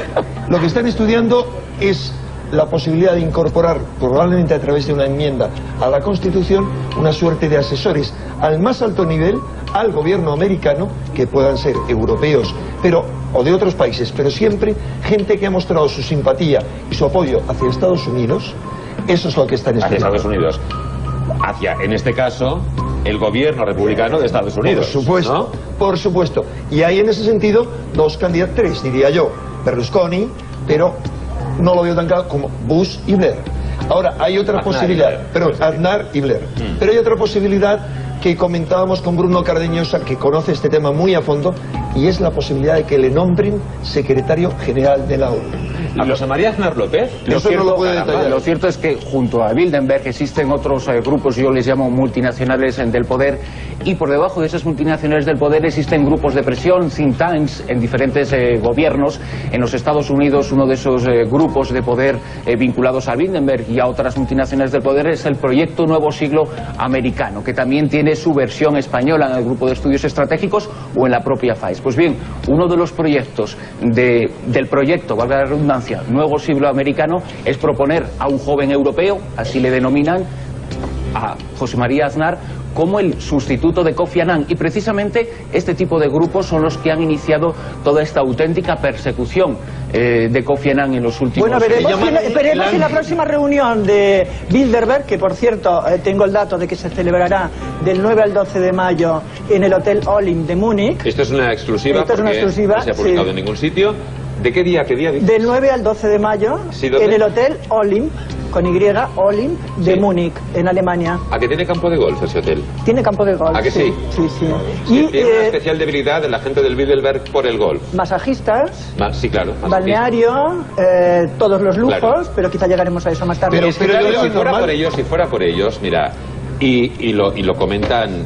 Lo que están estudiando es la posibilidad de incorporar, probablemente a través de una enmienda a la Constitución, una suerte de asesores al más alto nivel al gobierno americano, que puedan ser europeos o de otros países, pero siempre gente que ha mostrado su simpatía y su apoyo hacia Estados Unidos. Eso es lo que están estudiando.
Hacia Estados Unidos. Hacia, en este caso, el gobierno republicano de Estados Unidos.
Por supuesto, ¿no? Por supuesto. Y hay en ese sentido dos candidatos, tres diría yo. Berlusconi, pero no lo veo tan claro como Bush y Blair. Ahora, hay otra posibilidad, Aznar y Blair. Pero hay otra posibilidad que comentábamos con Bruno Cardeñosa, que conoce este tema muy a fondo, y es la posibilidad de que le nombren secretario general de la ONU.
¿A José María Aznar López?
Lo cierto es que junto a Bilderberg existen otros grupos, yo les llamo multinacionales del poder, y por debajo de esas multinacionales del poder existen grupos de presión, think tanks en diferentes gobiernos. En los Estados Unidos uno de esos grupos de poder vinculados a Bilderberg y a otras multinacionales del poder es el Proyecto Nuevo Siglo Americano, que también tiene su versión española en el Grupo de Estudios Estratégicos o en la propia FAES. Pues bien, uno de los proyectos del proyecto, valga la redundancia, Nuevo Siglo Americano, es proponer a un joven europeo, así le denominan, a José María Aznar, como el sustituto de Kofi Annan, y precisamente este tipo de grupos son los que han iniciado toda esta auténtica persecución de Kofi Annan en los últimos
años. Bueno, veremos en la próxima reunión de Bilderberg, que por cierto tengo el dato de que se celebrará del 9 al 12 de mayo en el Hotel Olim de Múnich.
Esto es una exclusiva, porque no se ha publicado en ningún sitio. ¿De qué día? ¿Qué día dices?
Del 9 al 12 de mayo en el Hotel Olim, con Y, Olim, de Múnich, en Alemania.
¿A que tiene campo de golf ese hotel?
Tiene campo de golf.
¿A que sí?
Sí.
Y tiene una especial debilidad de la gente del Bilderberg por el golf.
Masajistas.
Sí, claro.
Balneario, todos los lujos, pero quizá llegaremos a eso más tarde.
Pero si fuera por ellos, mira, y lo comentan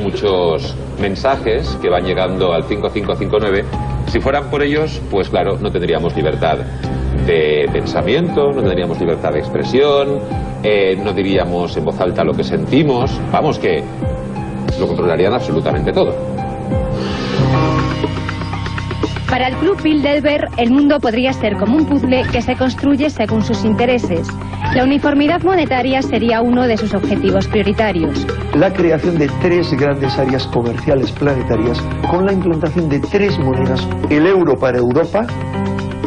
muchos mensajes que van llegando al 5559. Si fueran por ellos, pues claro, no tendríamos libertad de pensamiento, no tendríamos libertad de expresión, no diríamos en voz alta lo que sentimos. Vamos, que lo controlarían absolutamente todo.
Para el Club Bilderberg, el mundo podría ser como un puzzle que se construye según sus intereses. La uniformidad monetaria sería uno de sus objetivos prioritarios.
La creación de tres grandes áreas comerciales planetarias con la implantación de tres monedas: el euro para Europa,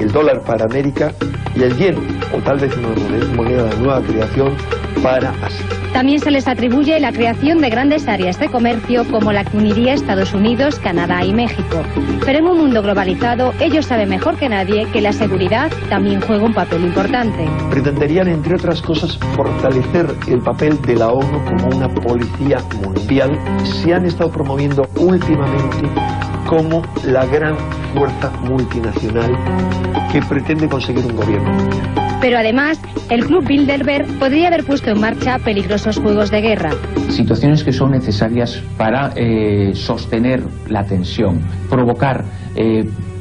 el dólar para América y el yen, o tal vez una moneda de nueva creación, para Asia.
También se les atribuye la creación de grandes áreas de comercio como la que uniría Estados Unidos, Canadá y México. Pero en un mundo globalizado, ellos saben mejor que nadie que la seguridad también juega un papel importante.
Pretenderían, entre otras cosas, fortalecer el papel de la ONU como una policía mundial. Se han estado promoviendo últimamente como la gran fuerza multinacional que pretende conseguir un gobierno mundial.
Pero además, el Club Bilderberg podría haber puesto en marcha peligrosos juegos de guerra.
Situaciones que son necesarias para sostener la tensión, provocar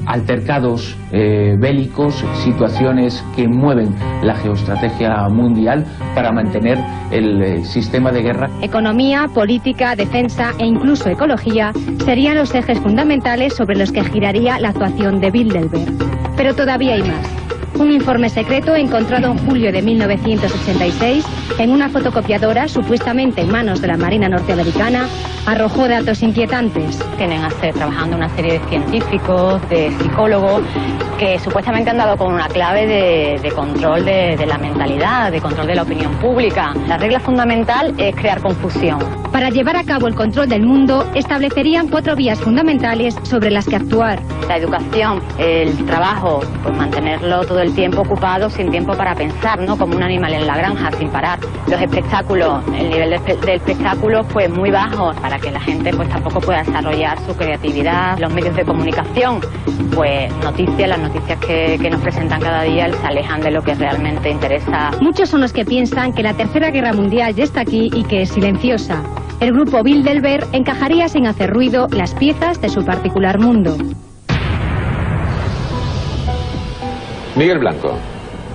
altercados bélicos, situaciones que mueven la geoestrategia mundial para mantener el sistema de guerra.
Economía, política, defensa e incluso ecología serían los ejes fundamentales sobre los que giraría la actuación de Bilderberg. Pero todavía hay más. Un informe secreto encontrado en julio de 1986 en una fotocopiadora supuestamente en manos de la Marina norteamericana arrojó datos inquietantes.
Tienen trabajando una serie de científicos, de psicólogos, que supuestamente han dado con una clave de control de la mentalidad, de control de la opinión pública. La regla fundamental es crear confusión.
Para llevar a cabo el control del mundo, establecerían 4 vías fundamentales sobre las que actuar.
La educación, el trabajo, pues mantenerlo todo el tiempo ocupado, sin tiempo para pensar, ¿no? Como un animal en la granja, sin parar. Los espectáculos, el nivel del espectáculo pues muy bajo, para que la gente pues tampoco pueda desarrollar su creatividad. Los medios de comunicación, pues las noticias que nos presentan cada día se alejan de lo que realmente interesa.
Muchos son los que piensan que la Tercera Guerra Mundial ya está aquí y que es silenciosa. El grupo Bilderberg encajaría sin hacer ruido las piezas de su particular mundo.
Miguel Blanco.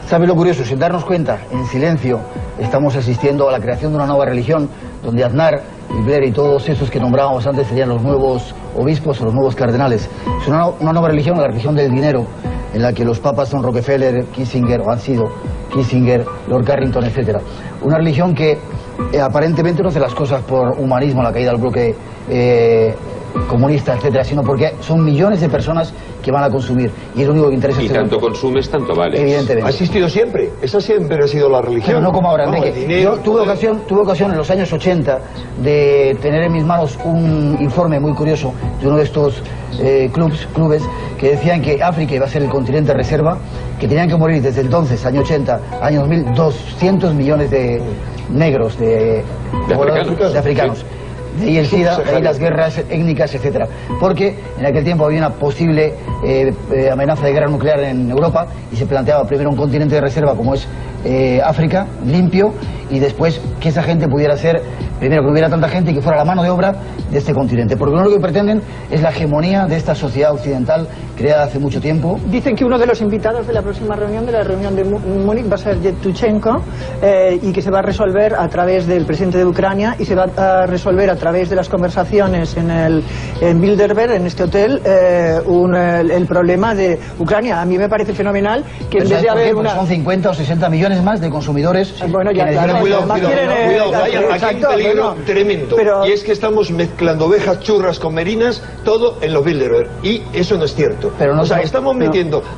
¿Sabe lo curioso? Sin darnos cuenta, en silencio, estamos asistiendo a la creación de una nueva religión, donde Aznar, Blair y todos esos que nombrábamos antes serían los nuevos obispos o los nuevos cardenales. Es una nueva religión, la religión del dinero, en la que los papas son Rockefeller, Kissinger, o han sido Kissinger, Lord Carrington, etc. Una religión que aparentemente no hace las cosas por humanismo, la caída del bloque comunista, etcétera, sino porque son millones de personas que van a consumir y es lo único que interesa.
Y tanto consumes, tanto vale.
Evidentemente.
Ha existido siempre, esa siempre ha sido la religión.
Pero no como ahora, Enrique. Yo tuve ocasión en los años 80 de tener en mis manos un informe muy curioso de uno de estos clubes que decían que África iba a ser el continente reserva, que tenían que morir desde entonces, año 80, año 2000, 200 millones de negros, de africanos. Sí. De ahí el SIDA, de ahí las guerras étnicas, etcétera. Porque en aquel tiempo había una posible amenaza de guerra nuclear en Europa y se planteaba primero un continente de reserva como es África, limpio, y después que esa gente pudiera ser, primero que hubiera tanta gente y que fuera la mano de obra de este continente. Porque lo único que pretenden es la hegemonía de esta sociedad occidental creada hace mucho tiempo.
Dicen que uno de los invitados de la próxima reunión, de la reunión de Múnich, va a ser Yevtushenko, y que se va a resolver a través del presidente de Ucrania y se va a resolver a través de las conversaciones en Bilderberg, en este hotel, el problema de Ucrania. A mí me parece fenomenal que en vez de haber
una... Son 50 o 60 millones más de consumidores.
Bueno, ya,
cuidado, aquí hay un peligro tremendo. Y es que estamos mezclando ovejas churras con merinas, todo en los Bilderberg. Y eso no es cierto.
Pero no,
estamos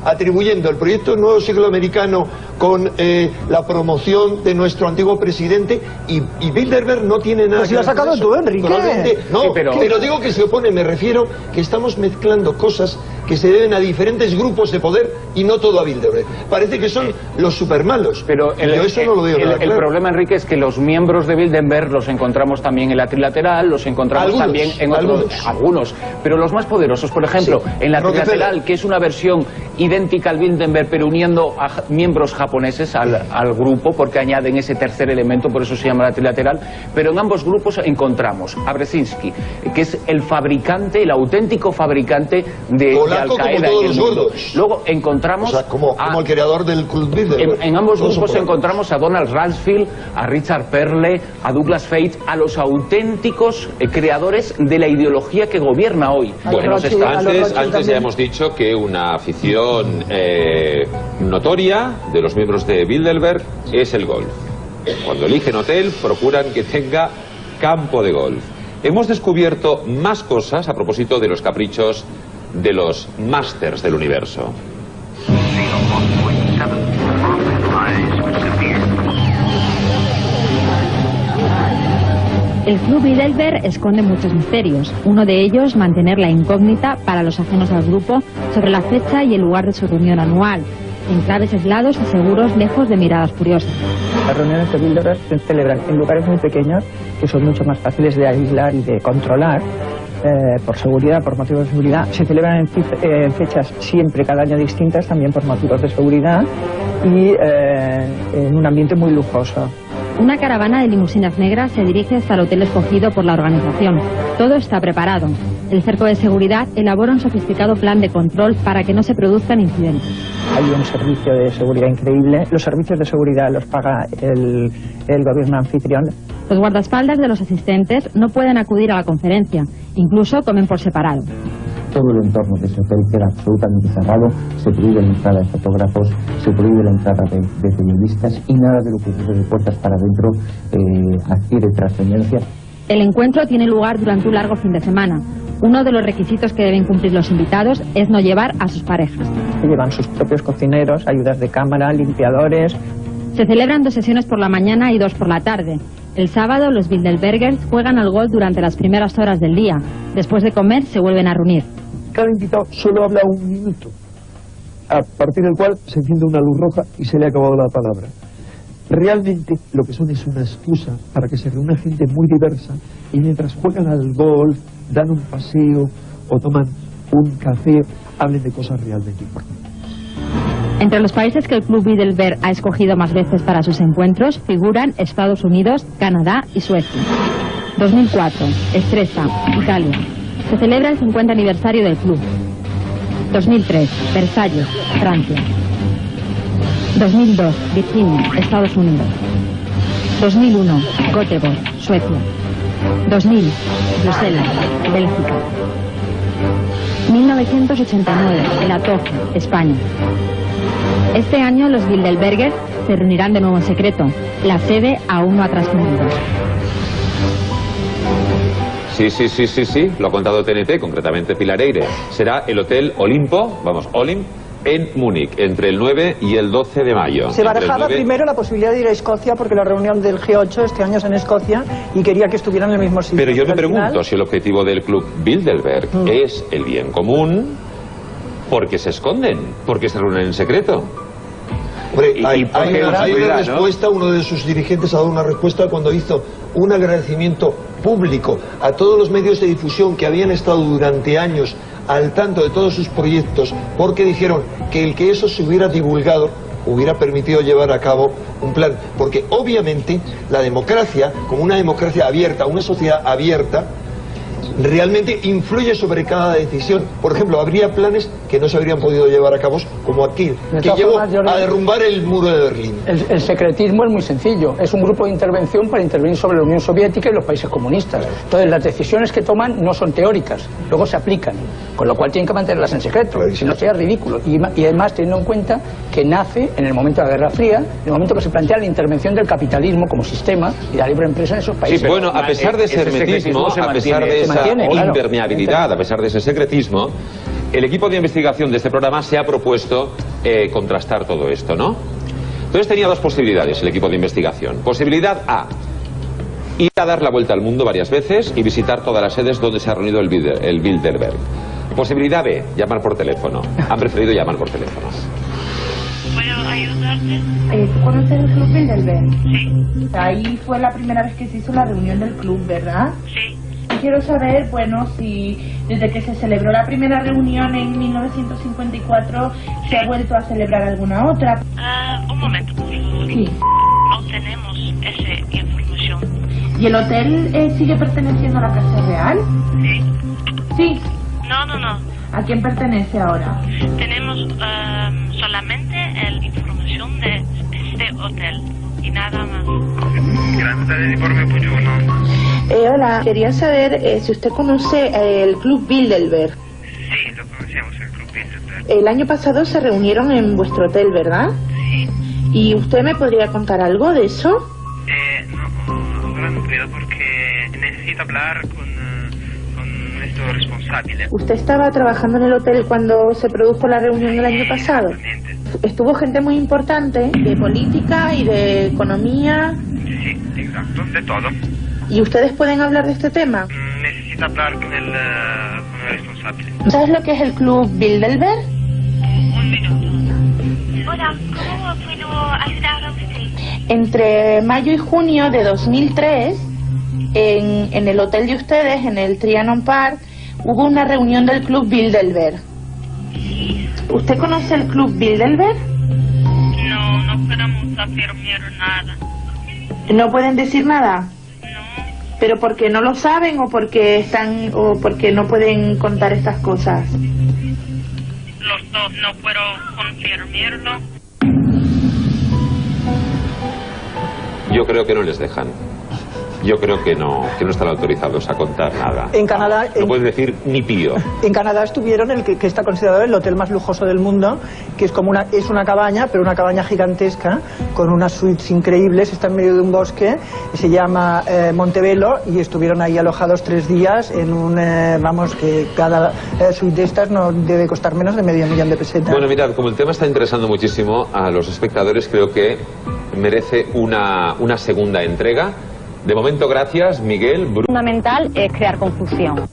atribuyendo el proyecto Nuevo Siglo Americano con la promoción de nuestro antiguo presidente, y Bilderberg no tiene nada.
Pues lo has sacado tú, Enrique.
No, sí, pero digo que se opone, me refiero que estamos mezclando cosas que se deben a diferentes grupos de poder y no todo a Bilderberg. Parece que son los supermalos.
Pero
yo eso no lo digo nada claro.
El problema, Enrique, es que los miembros de Bilderberg los encontramos también en la trilateral, los encontramos también en algunos, pero los más poderosos, por ejemplo, en la trilateral, que es una versión idéntica al Bilderberg, pero uniendo a miembros japoneses al grupo, porque añaden ese tercer elemento, por eso se llama la trilateral, pero en ambos grupos encontramos a Brzezinski, que es el fabricante, el auténtico fabricante de Al-Qaeda en el mundo. Luego encontramos
como el creador del Club Bilderberg.
En ambos grupos encontramos a Donald Rumsfeld, a Richard Perle, a Douglas Feith, a los auténticos creadores de la ideología que gobierna hoy.
Bueno, antes ya hemos dicho que una afición notoria de los miembros de Bilderberg es el golf. Cuando eligen hotel procuran que tenga campo de golf. Hemos descubierto más cosas a propósito de los caprichos de los másters del universo.
El Club Bilderberg esconde muchos misterios. Uno de ellos, mantener la incógnita para los ajenos al grupo sobre la fecha y el lugar de su reunión anual, enclaves aislados y seguros, lejos de miradas curiosas.
Las reuniones de Bilderberg se celebran en lugares muy pequeños, que son mucho más fáciles de aislar y de controlar, por seguridad, por motivos de seguridad. Se celebran en fechas siempre cada año distintas, también por motivos de seguridad, y en un ambiente muy lujoso.
Una caravana de limusinas negras se dirige hasta el hotel escogido por la organización. Todo está preparado. El cerco de seguridad elabora un sofisticado plan de control para que no se produzcan incidentes.
Hay un servicio de seguridad increíble. Los servicios de seguridad los paga el gobierno anfitrión.
Los guardaespaldas de los asistentes no pueden acudir a la conferencia. Incluso comen por separado.
Todo el entorno de ese hotel queda absolutamente cerrado, se prohíbe la entrada de fotógrafos, se prohíbe la entrada de periodistas y nada de lo que ocurre de puertas para adentro adquiere trascendencia.
El encuentro tiene lugar durante un largo fin de semana. Uno de los requisitos que deben cumplir los invitados es no llevar a sus parejas.
Llevan sus propios cocineros, ayudas de cámara, limpiadores.
Se celebran 2 sesiones por la mañana y 2 por la tarde. El sábado los Bilderbergers juegan al golf durante las primeras horas del día. Después de comer se vuelven a reunir.
Cada invitado solo habla 1 minuto, a partir del cual se enciende una luz roja y se le ha acabado la palabra. Realmente lo que son es una excusa para que se reúna gente muy diversa y mientras juegan al golf, dan un paseo o toman un café, hablen de cosas realmente importantes.
Entre los países que el Club Bilderberg ha escogido más veces para sus encuentros figuran Estados Unidos, Canadá y Suecia. 2004, Stresa, Italia. Se celebra el 50 aniversario del club. 2003, Versalles, Francia. 2002, Virginia, Estados Unidos. 2001, Göteborg, Suecia. 2000, Bruselas, Bélgica. 1989, El Atocha, España. Este año los Bilderbergers se reunirán de nuevo en secreto. La sede aún no ha trascendido.
Sí, lo ha contado TNT, concretamente Pilar Eyre. Será el Hotel Olimpo, Olimp, en Múnich, entre el 9 y el 12 de mayo.
Se barajaba primero la posibilidad de ir a Escocia porque la reunión del G8 este año es en Escocia y quería que estuvieran en el mismo sitio.
Pero yo me pregunto si el objetivo del Club Bilderberg es el bien común, ¿por qué se esconden? ¿Por qué se reúnen en secreto?
Hombre, hay una respuesta, ¿no? Uno de sus dirigentes ha dado una respuesta cuando hizo un agradecimiento público a todos los medios de difusión que habían estado durante años al tanto de todos sus proyectos, porque dijeron que el que eso se hubiera divulgado hubiera permitido llevar a cabo un plan, porque obviamente la democracia, como una democracia abierta, una sociedad abierta, realmente influye sobre cada decisión. Por ejemplo, habría planes que no se habrían podido llevar a cabo, como aquel que llevó a derrumbar el muro de Berlín.
El secretismo es muy sencillo, es un grupo de intervención para intervenir sobre la Unión Soviética y los países comunistas. Entonces las decisiones que toman no son teóricas, luego se aplican, con lo cual tienen que mantenerlas en secreto, si no sería ridículo. Y además teniendo en cuenta que nace en el momento de la Guerra Fría, en el momento que se plantea la intervención del capitalismo como sistema y la libre empresa en esos países.
Sí, bueno, a pesar de ese hermetismo, a pesar de esa impermeabilidad, a pesar de ese secretismo, el equipo de investigación de este programa se ha propuesto contrastar todo esto, ¿no? Entonces tenía 2 posibilidades el equipo de investigación. Posibilidad A, ir a dar la vuelta al mundo varias veces y visitar todas las sedes donde se ha reunido el Bilderberg. Posibilidad B, llamar por teléfono. Han preferido llamar por teléfono.
¿Puedo ayudarte? ¿Tú conoces el Club Bilderberg? Sí. Ahí fue la primera vez que se hizo la reunión del club, ¿verdad? Sí. Quiero saber, bueno, si desde que se celebró la primera reunión en 1954 se ha vuelto a celebrar alguna otra.
Un momento, por favor.
Sí.
No tenemos esa información.
¿Y el hotel sigue perteneciendo a la Casa Real?
Sí.
Sí.
No.
¿A quién pertenece ahora?
Tenemos solamente la información de este hotel y nada más. Gracias del informe, buongiorno.
Hola, quería saber si usted conoce el Club Bilderberg.
Sí, lo conocemos, el Club Bilderberg.
El año pasado se reunieron en vuestro hotel, ¿verdad?
Sí.
¿Y usted me podría contar algo de eso?
No puedo porque necesito hablar con nuestro responsable.
¿Usted estaba trabajando en el hotel cuando se produjo la reunión el año pasado? Estuvo gente muy importante de política y de economía.
Sí, exacto, de todo.
¿Y ustedes pueden hablar de este tema?
Necesito hablar con el responsable.
¿Sabes lo que es el Club Bilderberg?
Un minuto.
Hola, ¿cómo puedo ayudar a usted? Entre mayo y junio de 2003, en el hotel de ustedes, en el Trianon Park, hubo una reunión del Club Bilderberg. ¿Usted conoce el Club Bilderberg?
No. no podemos afirmar nada.
¿No pueden decir nada?
No.
¿Pero porque no lo saben o porque no pueden contar estas cosas?
Los dos, no puedo confirmarlo.
Yo creo que no les dejan. Yo creo que no están autorizados a contar nada.
En Canadá...
No pueden decir ni pío.
En Canadá estuvieron el que está considerado el hotel más lujoso del mundo, que es como una cabaña, pero una cabaña gigantesca, con unas suites increíbles, está en medio de un bosque, se llama Montebello, y estuvieron ahí alojados 3 días en un... vamos, que cada suite de estas no debe costar menos de $500,000 de pesetas.
Bueno, mirad, como el tema está interesando muchísimo a los espectadores, creo que merece una segunda entrega. De momento, gracias, Miguel.
Fundamental es crear confusión.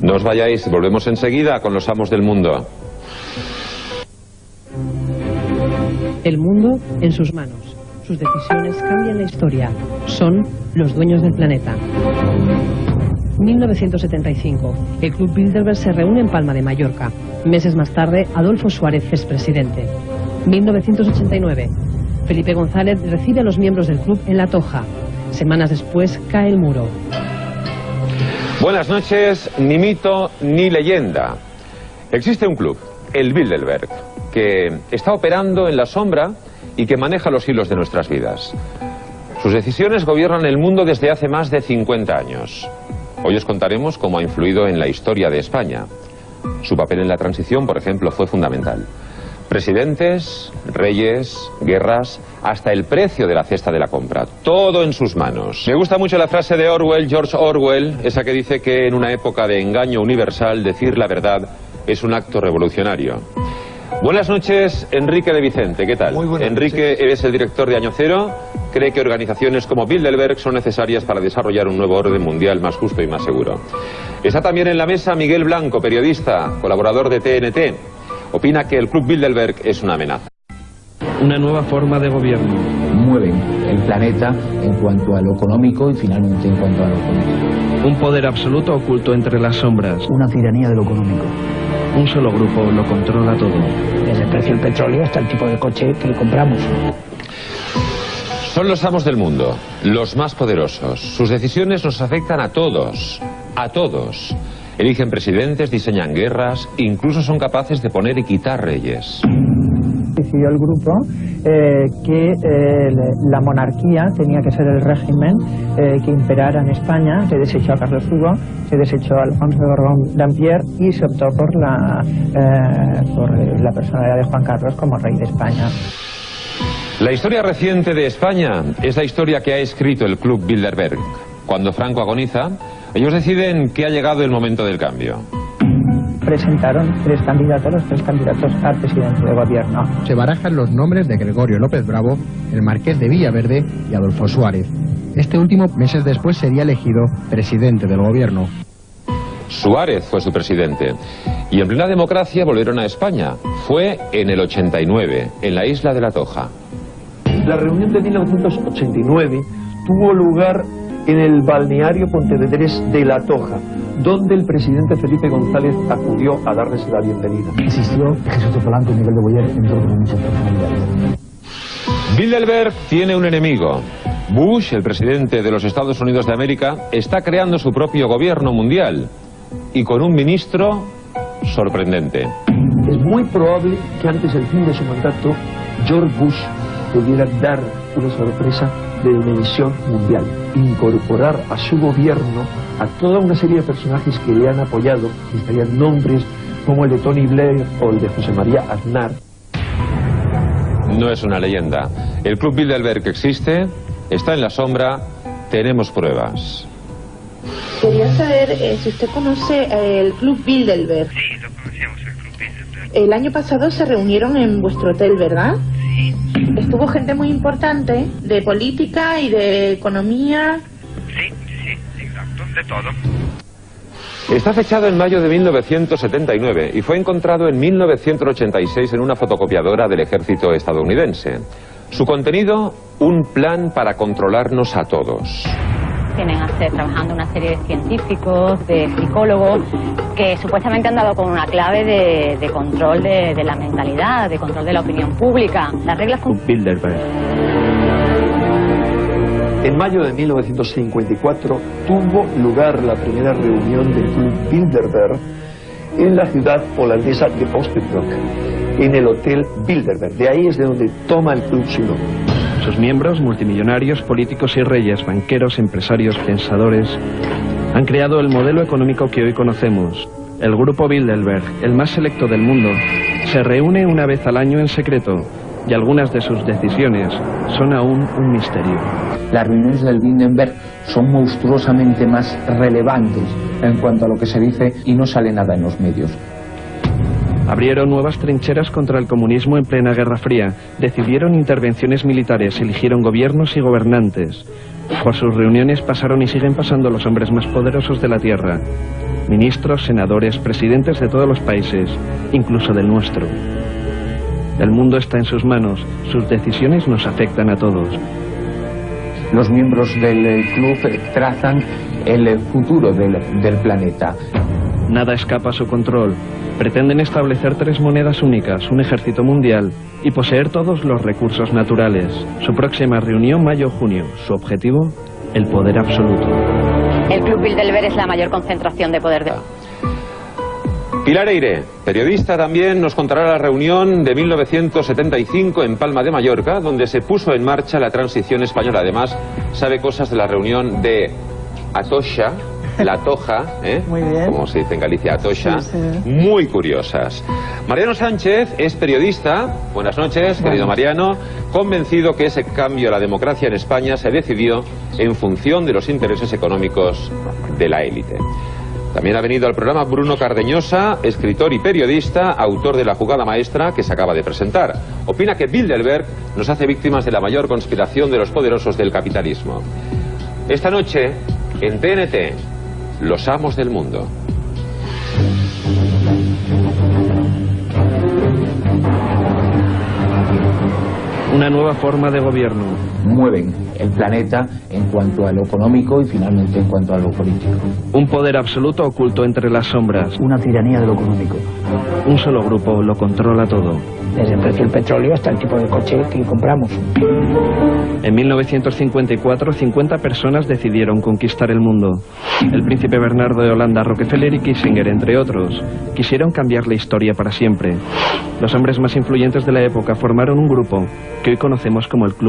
No os vayáis, volvemos enseguida con los amos del mundo.
El mundo en sus manos. Sus decisiones cambian la historia. Son los dueños del planeta. 1975. El Club Bilderberg se reúne en Palma de Mallorca. Meses más tarde, Adolfo Suárez es presidente. 1989. Felipe González recibe a los miembros del club en La Toja. Semanas después cae el muro.
Buenas noches, ni mito ni leyenda. Existe un club, el Bilderberg, que está operando en la sombra y que maneja los hilos de nuestras vidas. Sus decisiones gobiernan el mundo desde hace más de 50 años. Hoy os contaremos cómo ha influido en la historia de España. Su papel en la transición, por ejemplo, fue fundamental. Presidentes, reyes, guerras, hasta el precio de la cesta de la compra. Todo en sus manos. Me gusta mucho la frase de Orwell, George Orwell, esa que dice que en una época de engaño universal decir la verdad es un acto revolucionario. Buenas noches, Enrique de Vicente, ¿qué tal?
Muy buenas
Enrique,
noches.
eres el director de Año Cero. Cree que organizaciones como Bilderberg son necesarias para desarrollar un nuevo orden mundial más justo y más seguro. Está también en la mesa Miguel Blanco, periodista, colaborador de TNT. Opina que el Club Bilderberg es una amenaza.
Una nueva forma de gobierno.
Mueven el planeta en cuanto a lo económico y finalmente en cuanto a lo político.
Un poder absoluto oculto entre las sombras.
Una tiranía de lo económico.
Un solo grupo lo controla todo.
Desde el precio del petróleo hasta el tipo de coche que compramos.
Son los amos del mundo, los más poderosos. Sus decisiones nos afectan a todos, a todos. Eligen presidentes, diseñan guerras, incluso son capaces de poner y quitar reyes.
Decidió el grupo que la monarquía tenía que ser el régimen que imperara en España. Se desechó a Carlos Hugo, se desechó a Alfonso de Borbón-Dampierre y se optó por la personalidad de Juan Carlos como rey de España.
La historia reciente de España es la historia que ha escrito el Club Bilderberg. Cuando Franco agoniza, ellos deciden que ha llegado el momento del cambio.
Presentaron 3 candidatos, los 3 candidatos al presidente de gobierno.
Se barajan los nombres de Gregorio López Bravo, el marqués de Villaverde y Adolfo Suárez. Este último, meses después, sería elegido presidente del gobierno.
Suárez fue su presidente. Y en plena democracia volvieron a España. Fue en el 89, en la isla de La Toja.
La reunión de 1989 tuvo lugar en el balneario Pontevedrés de La Toja, donde el presidente Felipe González acudió a darles la bienvenida.
Existió Jesús de Polanco y Miguel de Boyer, entre otras muchas personalidades.
Bilderberg tiene un enemigo. Bush, el presidente de los Estados Unidos de América, está creando su propio gobierno mundial y con un ministro sorprendente.
Es muy probable que antes del fin de su mandato George Bush pudiera dar una sorpresa de dimensión mundial, incorporar a su gobierno a toda una serie de personajes que le han apoyado, que estarían nombres como el de Tony Blair o el de José María Aznar.
No es una leyenda. El Club Bilderberg existe, está en la sombra, tenemos pruebas.
Quería saber si usted conoce el Club Bilderberg.
Sí, lo conocemos, el Club Bilderberg.
El año pasado se reunieron en vuestro hotel, ¿verdad?
Sí.
Estuvo gente muy importante de política y de economía.
Sí, exacto, de todo.
Está fechado en mayo de 1979 y fue encontrado en 1986 en una fotocopiadora del ejército estadounidense. Su contenido, un plan para controlarnos a todos.
tienen trabajando una serie de científicos, de psicólogos, que supuestamente han dado con una clave de control de la mentalidad, de control de la opinión pública. Las reglas
Bilderberg.
En mayo de 1954 tuvo lugar la primera reunión del Club Bilderberg en la ciudad holandesa de Oostendorp, en el Hotel Bilderberg. De ahí es de donde toma el club su nombre.
Sus miembros, multimillonarios, políticos y reyes, banqueros, empresarios, pensadores, han creado el modelo económico que hoy conocemos. El grupo Bilderberg, el más selecto del mundo, se reúne una vez al año en secreto, y algunas de sus decisiones son aún un misterio.
Las reuniones del Bilderberg son monstruosamente más relevantes en cuanto a lo que se dice y no sale nada en los medios.
Abrieron nuevas trincheras contra el comunismo en plena Guerra Fría, decidieron intervenciones militares, eligieron gobiernos y gobernantes. Por sus reuniones pasaron y siguen pasando los hombres más poderosos de la Tierra. Ministros, senadores, presidentes de todos los países, incluso del nuestro. El mundo está en sus manos, sus decisiones nos afectan a todos.
Los miembros del club trazan el futuro del planeta.
Nada escapa a su control. Pretenden establecer 3 monedas únicas, un ejército mundial y poseer todos los recursos naturales. Su próxima reunión, mayo-junio. Su objetivo, el poder absoluto.
El Club Bilderberg es la mayor concentración de poder de...
Pilar Eire, periodista también, nos contará la reunión de 1975 en Palma de Mallorca, donde se puso en marcha la transición española. Además, sabe cosas de la reunión de Atocha, la Toja,
muy bien,
como se dice en Galicia, Atocha,
sí.
Muy curiosas. Mariano Sánchez es periodista, buenas noches, querido Mariano, convencido que ese cambio a la democracia en España se decidió en función de los intereses económicos de la élite. También ha venido al programa Bruno Cardeñosa, escritor y periodista, autor de La jugada maestra que se acaba de presentar. Opina que Bilderberg nos hace víctimas de la mayor conspiración de los poderosos del capitalismo. Esta noche, en TNT, los amos del mundo.
Una nueva forma de gobierno.
Mueven el planeta en cuanto a lo económico y finalmente en cuanto a lo político.
Un poder absoluto oculto entre las sombras.
Una tiranía de lo económico.
Un solo grupo lo controla todo.
Desde el precio del petróleo hasta el tipo de coche que compramos.
En 1954, 50 personas decidieron conquistar el mundo. El príncipe Bernardo de Holanda, Rockefeller y Kissinger, entre otros, quisieron cambiar la historia para siempre. Los hombres más influyentes de la época formaron un grupo que hoy conocemos como el Club